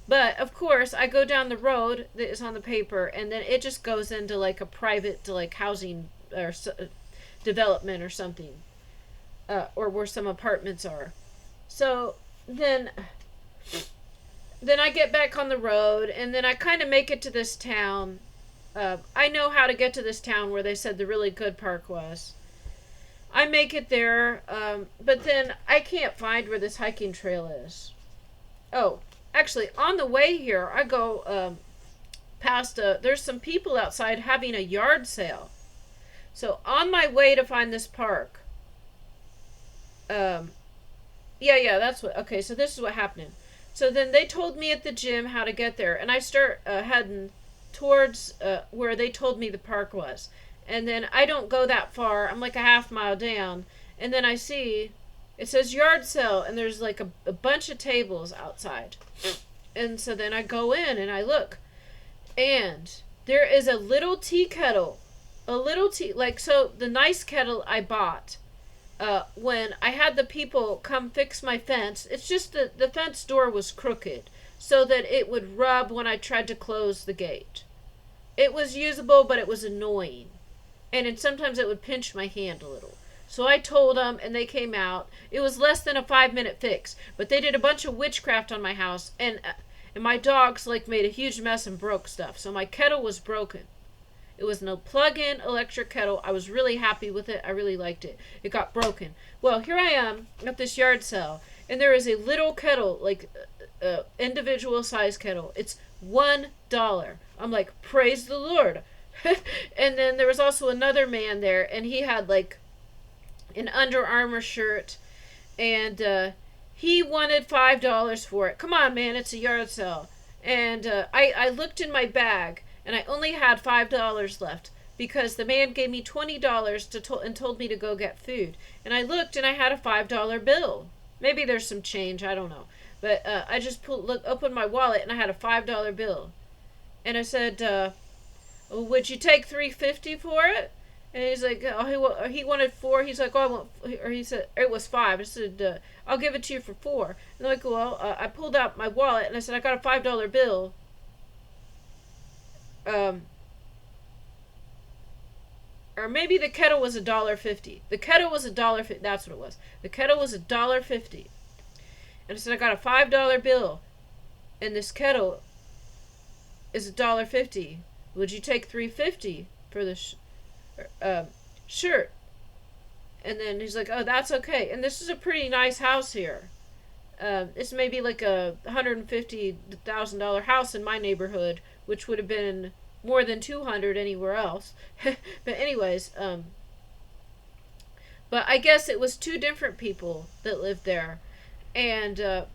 But of course, I go down the road that is on the paper, and then it just goes into like a private like housing or development or something, or where some apartments are. So then then I get back on the road, and then I kind of make it to this town. I know how to get to this town where they said the really good park was. I make it there, but then I can't find where this hiking trail is. Oh, actually, on the way here, I go past there's some people outside having a yard sale. So on my way to find this park, um, yeah, that's what. Okay, so this is what happened. So then they told me at the gym how to get there, and I start heading towards where they told me the park was. And then I don't go that far. I'm like a half mile down, and then I see it says yard sale, and there's like a bunch of tables outside. And so then I go in and I look, and there is a little tea kettle, a little tea like so the nice kettle I bought. When I had the people come fix my fence, it's just that the fence door was crooked so that it would rub when I tried to close the gate. It was usable, but it was annoying. And then sometimes it would pinch my hand a little. So I told them, and they came out. It was less than a 5-minute fix, but they did a bunch of witchcraft on my house, and my dogs like made a huge mess and broke stuff. So my kettle was broken. It was no plug-in electric kettle. I was really happy with it. I really liked it. It got broken. Well, here I am at this yard sale, and there is a little kettle, like individual size kettle. It's $1. I'm like, praise the Lord. And then there was also another man there, and he had like an Under Armour shirt, and he wanted $5 for it. Come on, man, it's a yard sale. And I looked in my bag, and I only had $5 left because the man gave me $20 and told me to go get food. And I looked, and I had a $5 bill. Maybe there's some change, I don't know. But I just opened my wallet, and I had a $5 bill. And I said, would you take $3.50 for it? And he's like, oh, he wanted 4. He's like, oh, I want, or he said it was 5. I said, I'll give it to you for 4. And they're like, well, I pulled out my wallet, and I said, I got a $5 bill. Or maybe the kettle was $1.50. The kettle was $1.50. That's what it was. The kettle was $1.50. And I said, I got a $5 bill, and this kettle is $1.50. Would you take $3.50 for the shirt? And then he's like, oh, that's okay. And this is a pretty nice house here. It's maybe like a $150,000 house in my neighborhood, which would have been more than 200 anywhere else. But anyways, but I guess it was 2 different people that lived there, and it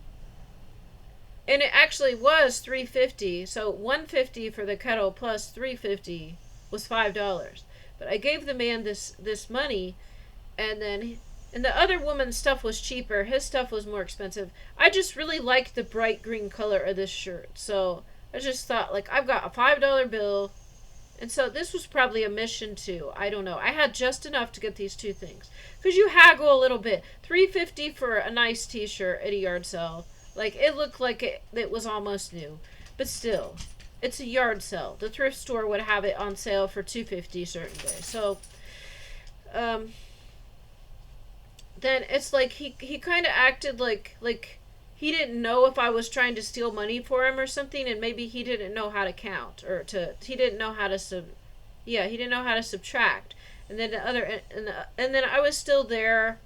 actually was $3.50. So $1.50 for the kettle plus $3.50 was $5. But I gave the man this money, and the other woman's stuff was cheaper. His stuff was more expensive. I just really liked the bright green color of this shirt, so I just thought, like, I've got a $5 bill, and so this was probably a mission too. I don't know. I had just enough to get these 2 things, because you haggle a little bit. $3.50 for a nice T-shirt at a yard sale. Like, it looked like it was almost new, but still, it's a yard sale. The thrift store would have it on sale for $2.50 certain days. So, then it's like he kind of acted like he didn't know if I was trying to steal money for him or something, and maybe he didn't know how to count, or he didn't know how to he didn't know how to subtract. And then and then I was still there,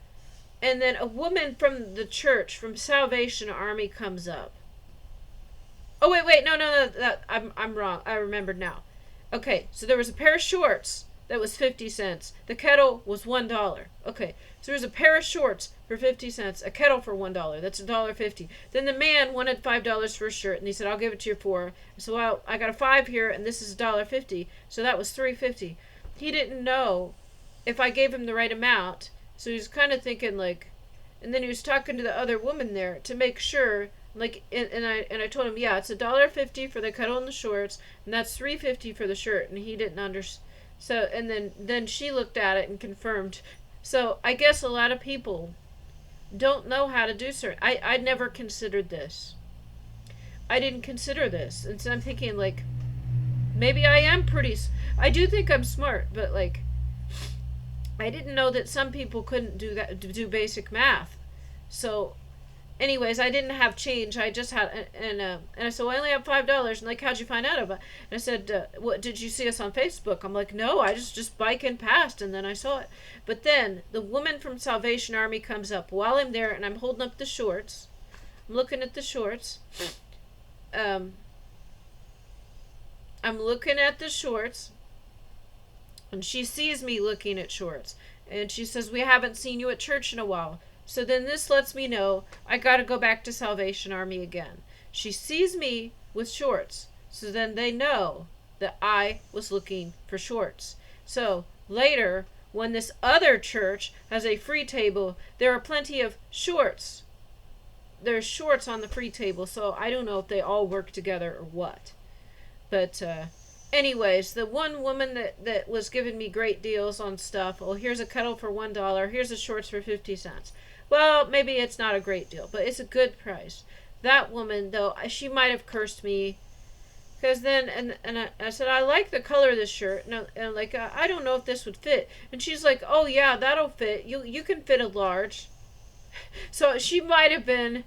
and then a woman from the church, from Salvation Army, comes up. Oh wait, no, I'm wrong. I remembered now. Okay, so there was a pair of shorts that was 50 cents. The kettle was $1. Okay, so there's a pair of shorts for 50 cents, a kettle for $1. That's $1.50. Then the man wanted $5 for a shirt, and he said, I'll give it to you for. So, well, I got a 5 here, and this is $1.50, so that was $3.50. He didn't know if I gave him the right amount, so he was kind of thinking, like, and then he was talking to the other woman there to make sure, like, and I told him, yeah, it's $1.50 for the kettle and the shorts, and that's $3.50 for the shirt, and he didn't understand. So, and then she looked at it and confirmed. So I guess a lot of people don't know how to do certain. I'd never considered this. I didn't consider this. And so I'm thinking, like, maybe I am I do think I'm smart, but, like, I didn't know that some people couldn't do basic math. So, anyways, I didn't have change. I just had, and so I only have $5. And like, how'd you find out about it? And I said, what, did you see us on Facebook? I'm like, no, I just biking past, and then I saw it. But then the woman from Salvation Army comes up while I'm there, and I'm holding up the shorts. I'm looking at the shorts. I'm looking at the shorts, and she sees me looking at shorts, and she says, we haven't seen you at church in a while. So then this lets me know I gotta go back to Salvation Army again. She sees me with shorts, so then they know that I was looking for shorts. So later, when this other church has a free table, there are plenty of shorts. There's shorts on the free table, so I don't know if they all work together or what. But anyways, the one woman that was giving me great deals on stuff, oh, here's a kettle for $1, here's the shorts for 50 cents. Well, maybe it's not a great deal, but it's a good price. That woman, though, she might have cursed me, because then, and I said, I like the color of this shirt, and I'm like, I don't know if this would fit. And she's like, oh yeah, that'll fit. You can fit a large. So she might have been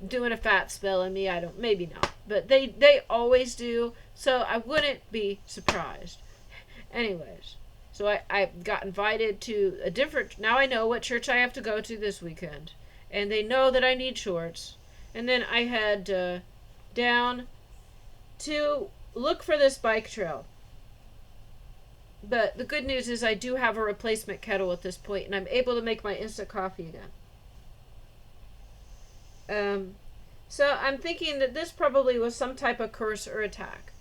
doing a fat spell on me. Maybe not, but they always do. So I wouldn't be surprised. Anyways, so I got invited to a different. Now I know what church I have to go to this weekend, and they know that I need shorts. And then I head down to look for this bike trail. But the good news is I do have a replacement kettle at this point, and I'm able to make my instant coffee again. So I'm thinking that this probably was some type of curse or attack.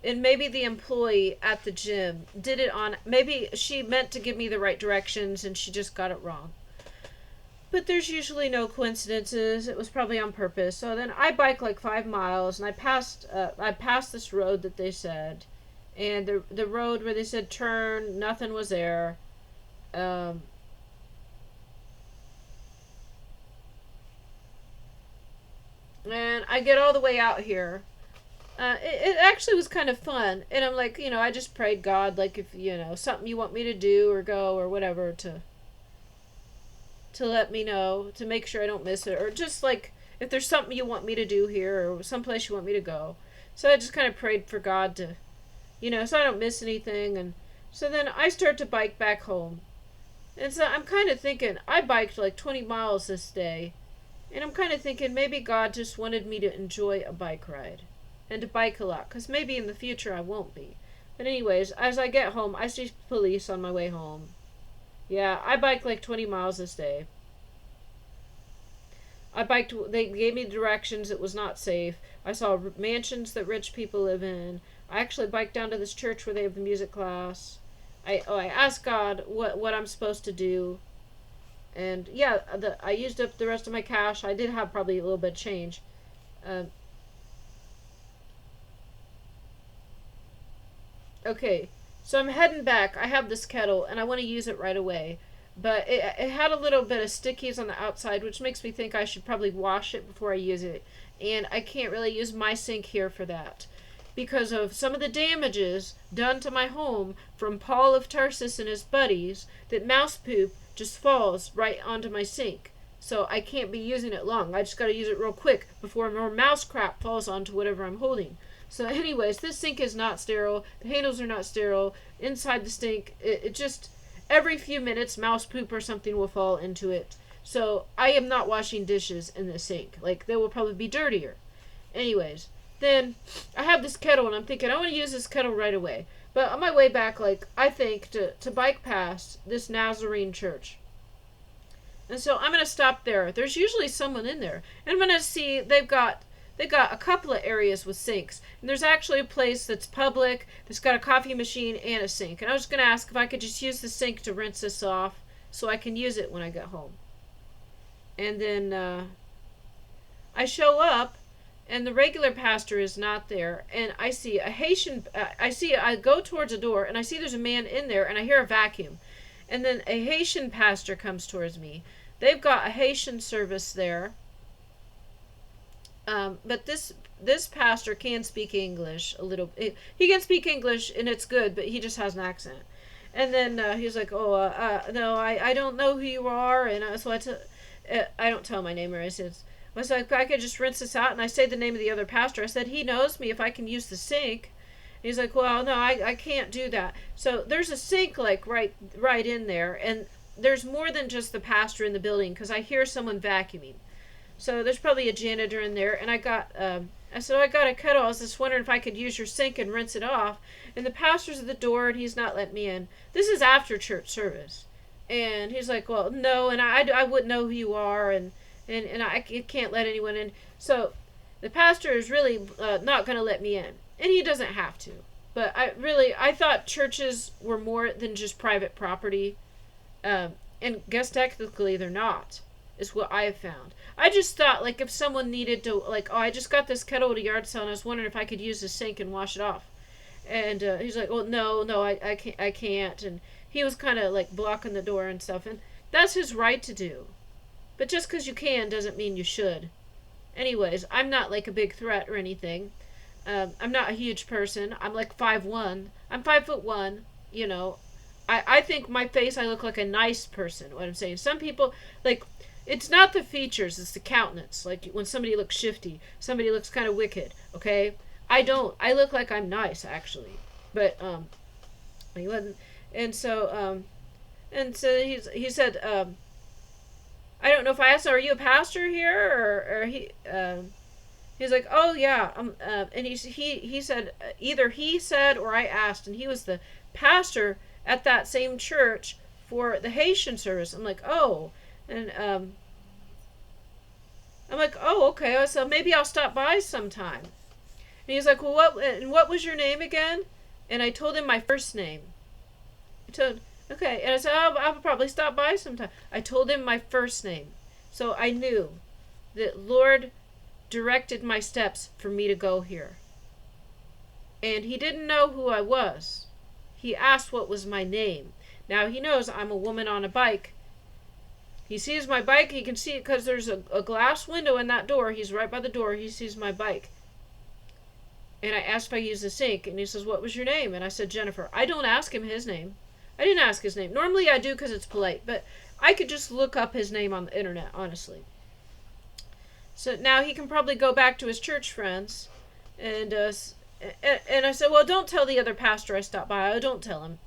And maybe the employee at the gym did it on... Maybe she meant to give me the right directions, and she just got it wrong. But there's usually no coincidences. It was probably on purpose. So then I bike like 5 miles, and I passed this road that they said... And the road where they said turn, nothing was there. And I get all the way out here. It actually was kind of fun. And I'm like, I just prayed God, like, if, something you want me to do or go or whatever to let me know, to make sure I don't miss it. Or just, like, if there's something you want me to do here or someplace you want me to go. So I just kind of prayed for God to... so I don't miss anything. And so then I start to bike back home. And so I'm kind of thinking, I biked like 20 miles this day. And I'm kind of thinking maybe God just wanted me to enjoy a bike ride. And to bike a lot. Because maybe in the future I won't be. But anyways, as I get home, I see police on my way home. Yeah, I biked like 20 miles this day. They gave me directions. It was not safe. I saw mansions that rich people live in. I actually biked down to this church where they have the music class. I asked God what I'm supposed to do. And yeah, I used up the rest of my cash. I did have probably a little bit of change. Okay, so I'm heading back. I have this kettle and I want to use it right away. But it had a little bit of stickies on the outside, which makes me think I should probably wash it before I use it. And I can't really use my sink here for that, because of some of the damages done to my home from Paul of Tarsus and his buddies, that mouse poop just falls right onto my sink. So I can't be using it long. I just got to use it real quick before more mouse crap falls onto whatever I'm holding. So anyways, this sink is not sterile. The handles are not sterile. Inside the sink, it just... Every few minutes, mouse poop or something will fall into it. So I am not washing dishes in the sink. Like, they will probably be dirtier. Anyways, then I have this kettle, and I'm thinking I want to use this kettle right away. But on my way back, like, I think to bike past this Nazarene church. And so I'm going to stop there. There's usually someone in there. And I'm going to see they've got a couple of areas with sinks. And there's actually a place that's public that's got a coffee machine and a sink. And I was going to ask if I could just use the sink to rinse this off so I can use it when I get home. And then I show up, and the regular pastor is not there. And I see a Haitian... I go towards a door, and I see there's a man in there, and I hear a vacuum. And then a Haitian pastor comes towards me. They've got a Haitian service there. But this pastor can speak English a little. He can speak English and it's good, but he just has an accent. And then he was like, "Oh, no, I don't know who you are," and I don't tell my name or anything. I was like, "I could just rinse this out," and I say the name of the other pastor. I said, "He knows me if I can use the sink." And he's like, "Well, no, I can't do that." So there's a sink like right in there, and there's more than just the pastor in the building because I hear someone vacuuming. So there's probably a janitor in there, and I said, "Oh, I got a kettle. I was just wondering if I could use your sink and rinse it off." And the pastor's at the door, and he's not letting me in. This is after church service. And he's like, "Well, no, and I wouldn't know who you are, and I can't let anyone in." So the pastor is really not going to let me in. And he doesn't have to. But I thought churches were more than just private property. And guess technically they're not, is what I have found. I just thought, like, if someone needed to, like, "Oh, I just got this kettle at a yard sale and I was wondering if I could use the sink and wash it off." And he's like, "Oh, no, I can't." And he was kind of, like, blocking the door and stuff. And that's his right to do. But just because you can doesn't mean you should. Anyways, I'm not, like, a big threat or anything. I'm not a huge person. I'm, like, 5'1". I'm 5'1", you know. I think my face, I look like a nice person, what I'm saying. Some people, like, it's not the features, it's the countenance. Like, when somebody looks shifty, somebody looks kind of wicked, okay? I don't. I look like I'm nice, actually. But, he wasn't. And so he said, I don't know if I asked, "Are you a pastor here?" Or he's like, "Oh, yeah." And he said, either he said or I asked, and he was the pastor at that same church for the Haitian service. I'm like, "Oh." And I'm like, "Oh, okay, so maybe I'll stop by sometime." And he's like, "Well, what was your name again?" And I told him my first name. Okay, and I said, "Oh, I'll probably stop by sometime." I told him my first name. So I knew that Lord directed my steps for me to go here. And he didn't know who I was. He asked what was my name. Now he knows I'm a woman on a bike. He sees my bike. He can see it because there's a glass window in that door. He's right by the door. He sees my bike. And I asked if I used the sink. And he says, "What was your name?" And I said, "Jennifer." I don't ask him his name. I didn't ask his name. Normally I do because it's polite. But I could just look up his name on the internet, honestly. So now he can probably go back to his church friends. And I said, "Well, don't tell the other pastor I stopped by. Oh, don't tell him,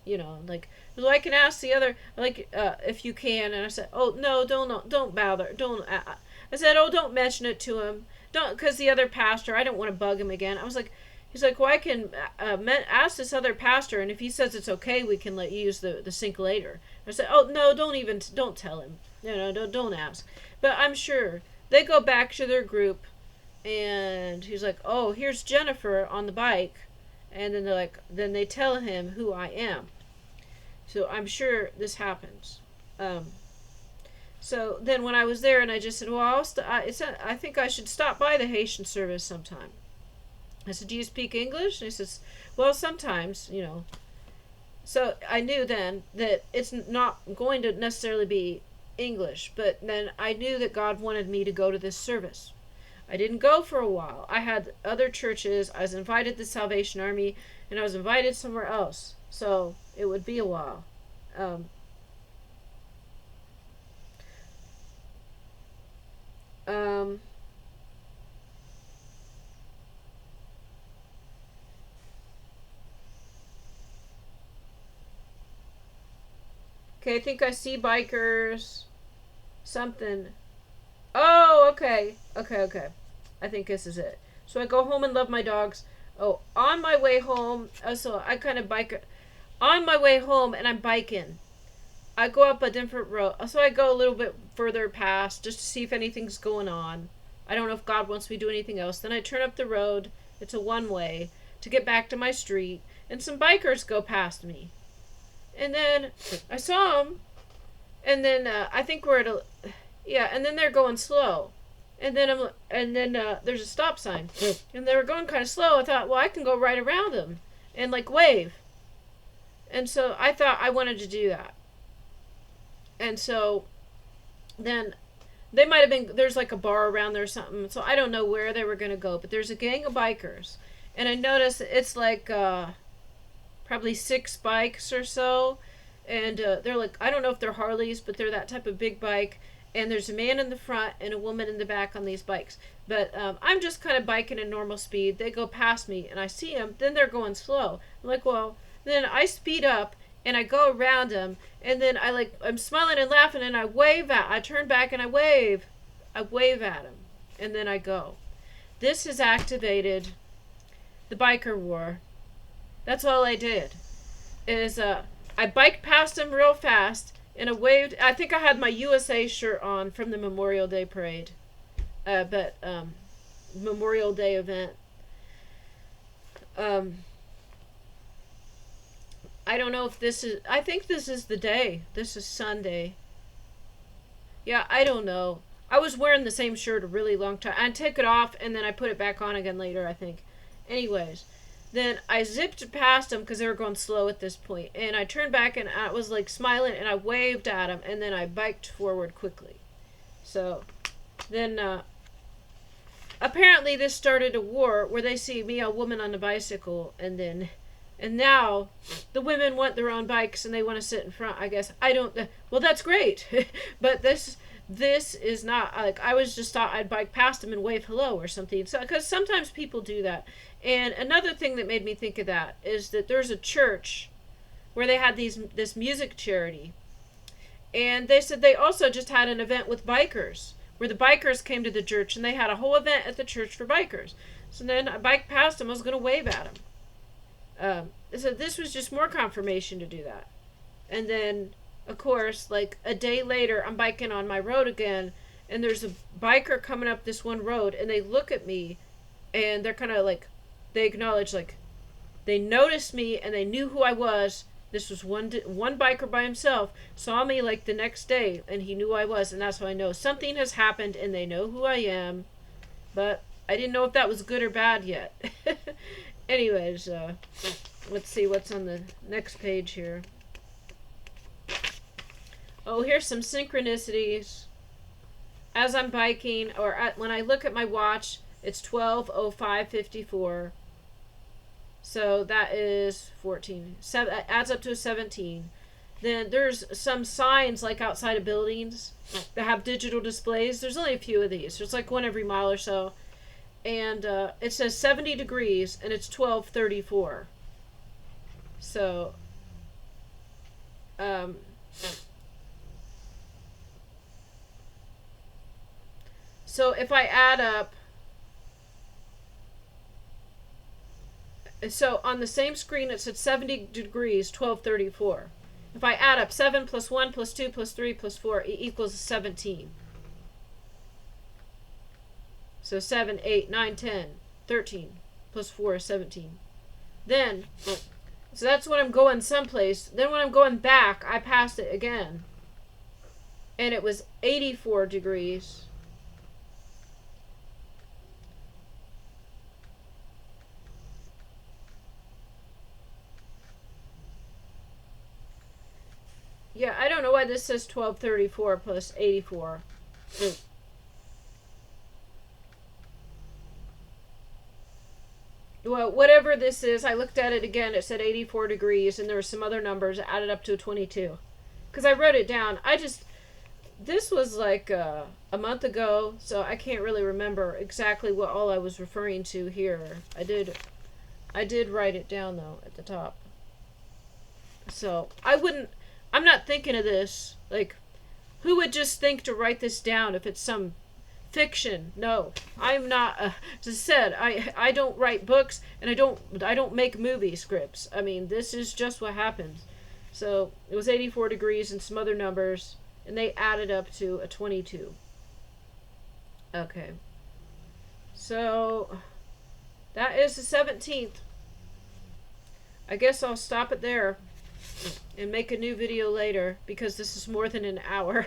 like, well, I can ask the other, like, if you can." And I said, "Oh, no, don't bother. Don't." I said, "Oh, don't mention it to him. Don't, because the other pastor, I don't want to bug him again." I was like, he's like, "Well, I can ask this other pastor, and if he says it's okay, we can let you use the sink later." I said, "Oh, no, don't tell him. Don't ask." But I'm sure they go back to their group. And he's like, "Oh, here's Jennifer on the bike." And then then they tell him who I am. So I'm sure this happens. So then when I was there, and I just said, "Well, I think I should stop by the Haitian service sometime." I said, "Do you speak English?" And he says, "Well, sometimes, So I knew then that it's not going to necessarily be English, but then I knew that God wanted me to go to this service. I didn't go for a while. I had other churches. I was invited to the Salvation Army, and I was invited somewhere else. So it would be a while. Okay, I think I see bikers. Something. Oh, okay. Okay. I think this is it. So I go home and love my dogs. Oh, on my way home, so I kind of bike. On my way home, and I'm biking. I go up a different road. So I go a little bit further past just to see if anything's going on. I don't know if God wants me to do anything else. Then I turn up the road. It's a one-way to get back to my street. And some bikers go past me. And then I saw them. And then I think we're at a... Yeah, and then they're going slow. And then there's a stop sign. And they were going kind of slow. I thought, well, I can go right around them and, like, wave. And so I thought I wanted to do that. And so then They might have been, there's like a bar around there or something, so I don't know where they were going to go, but there's a gang of bikers. And I noticed it's like probably 6 bikes or so. And they're like, I don't know if they're Harleys, but they're that type of big bike. And there's a man in the front and a woman in the back on these bikes. But I'm just kind of biking at normal speed. They go past me and I see them, then they're going slow. I'm like, well, then I speed up and I go around them, and then I'm smiling and laughing, and I turn back and I wave at them, and then I go. This has activated the biker war. That's all I did. Is I biked past them real fast, and I waved. I think I had my USA shirt on from the Memorial Day parade, but Memorial Day event. I don't know if this is, I think this is the day. This is Sunday. Yeah, I don't know. I was wearing the same shirt a really long time. I took it off and then I put it back on again later, I think. Anyways, then I zipped past them because they were going slow at this point. And I turned back and I was like smiling and I waved at them, and then I biked forward quickly. So then apparently this started a war where they see me, a woman on a bicycle, and now the women want their own bikes and they want to sit in front, I guess. I don't, well, that's great. But this is not, like, I was just thought I'd bike past them and wave hello or something. So, because sometimes people do that. And another thing that made me think of that is that there's a church where they had this music charity. And they said they also just had an event with bikers, where the bikers came to the church and they had a whole event at the church for bikers. So then I biked past them, I was going to wave at them. So this was just more confirmation to do that. And then, of course, like a day later, I'm biking on my road again, and there's a biker coming up this one road, and they look at me, and they're kind of like, they acknowledge, like, they noticed me, and they knew who I was. This was one biker by himself, saw me like the next day, and he knew who I was, and that's how I know something has happened, and they know who I am. But I didn't know if that was good or bad yet. Anyways, let's see what's on the next page here. Oh, here's some synchronicities. As I'm biking, or when I look at my watch, it's 12:05:54. So that is 14. That adds up to 17. Then there's some signs like outside of buildings that have digital displays. There's only a few of these. There's like one every mile or so. And it says 70 degrees, and it's 12:34. So, so if I add up, so on the same screen it said 70 degrees, 12:34. If I add up 7 plus 1 plus 2 plus 3 plus 4, it equals 17. So 7, 8, 9, 10, 13, plus 4 is 17. Then, so that's when I'm going someplace. Then when I'm going back, I passed it again. And it was 84 degrees. Yeah, I don't know why this says 1234 plus 84. Well, whatever this is, I looked at it again. It said 84 degrees, and there were some other numbers added up to 22. Because I wrote it down. This was like a month ago, so I can't really remember exactly what all I was referring to here. I did write it down, though, at the top. So, I'm not thinking of this. Like, who would just think to write this down if it's some fiction? No, I'm not. As I said, I don't write books, and I don't make movie scripts. I mean, this is just what happens. So it was 84 degrees and some other numbers, and they added up to a 22. Okay. So that is the 17th. I guess I'll stop it there and make a new video later because this is more than an hour.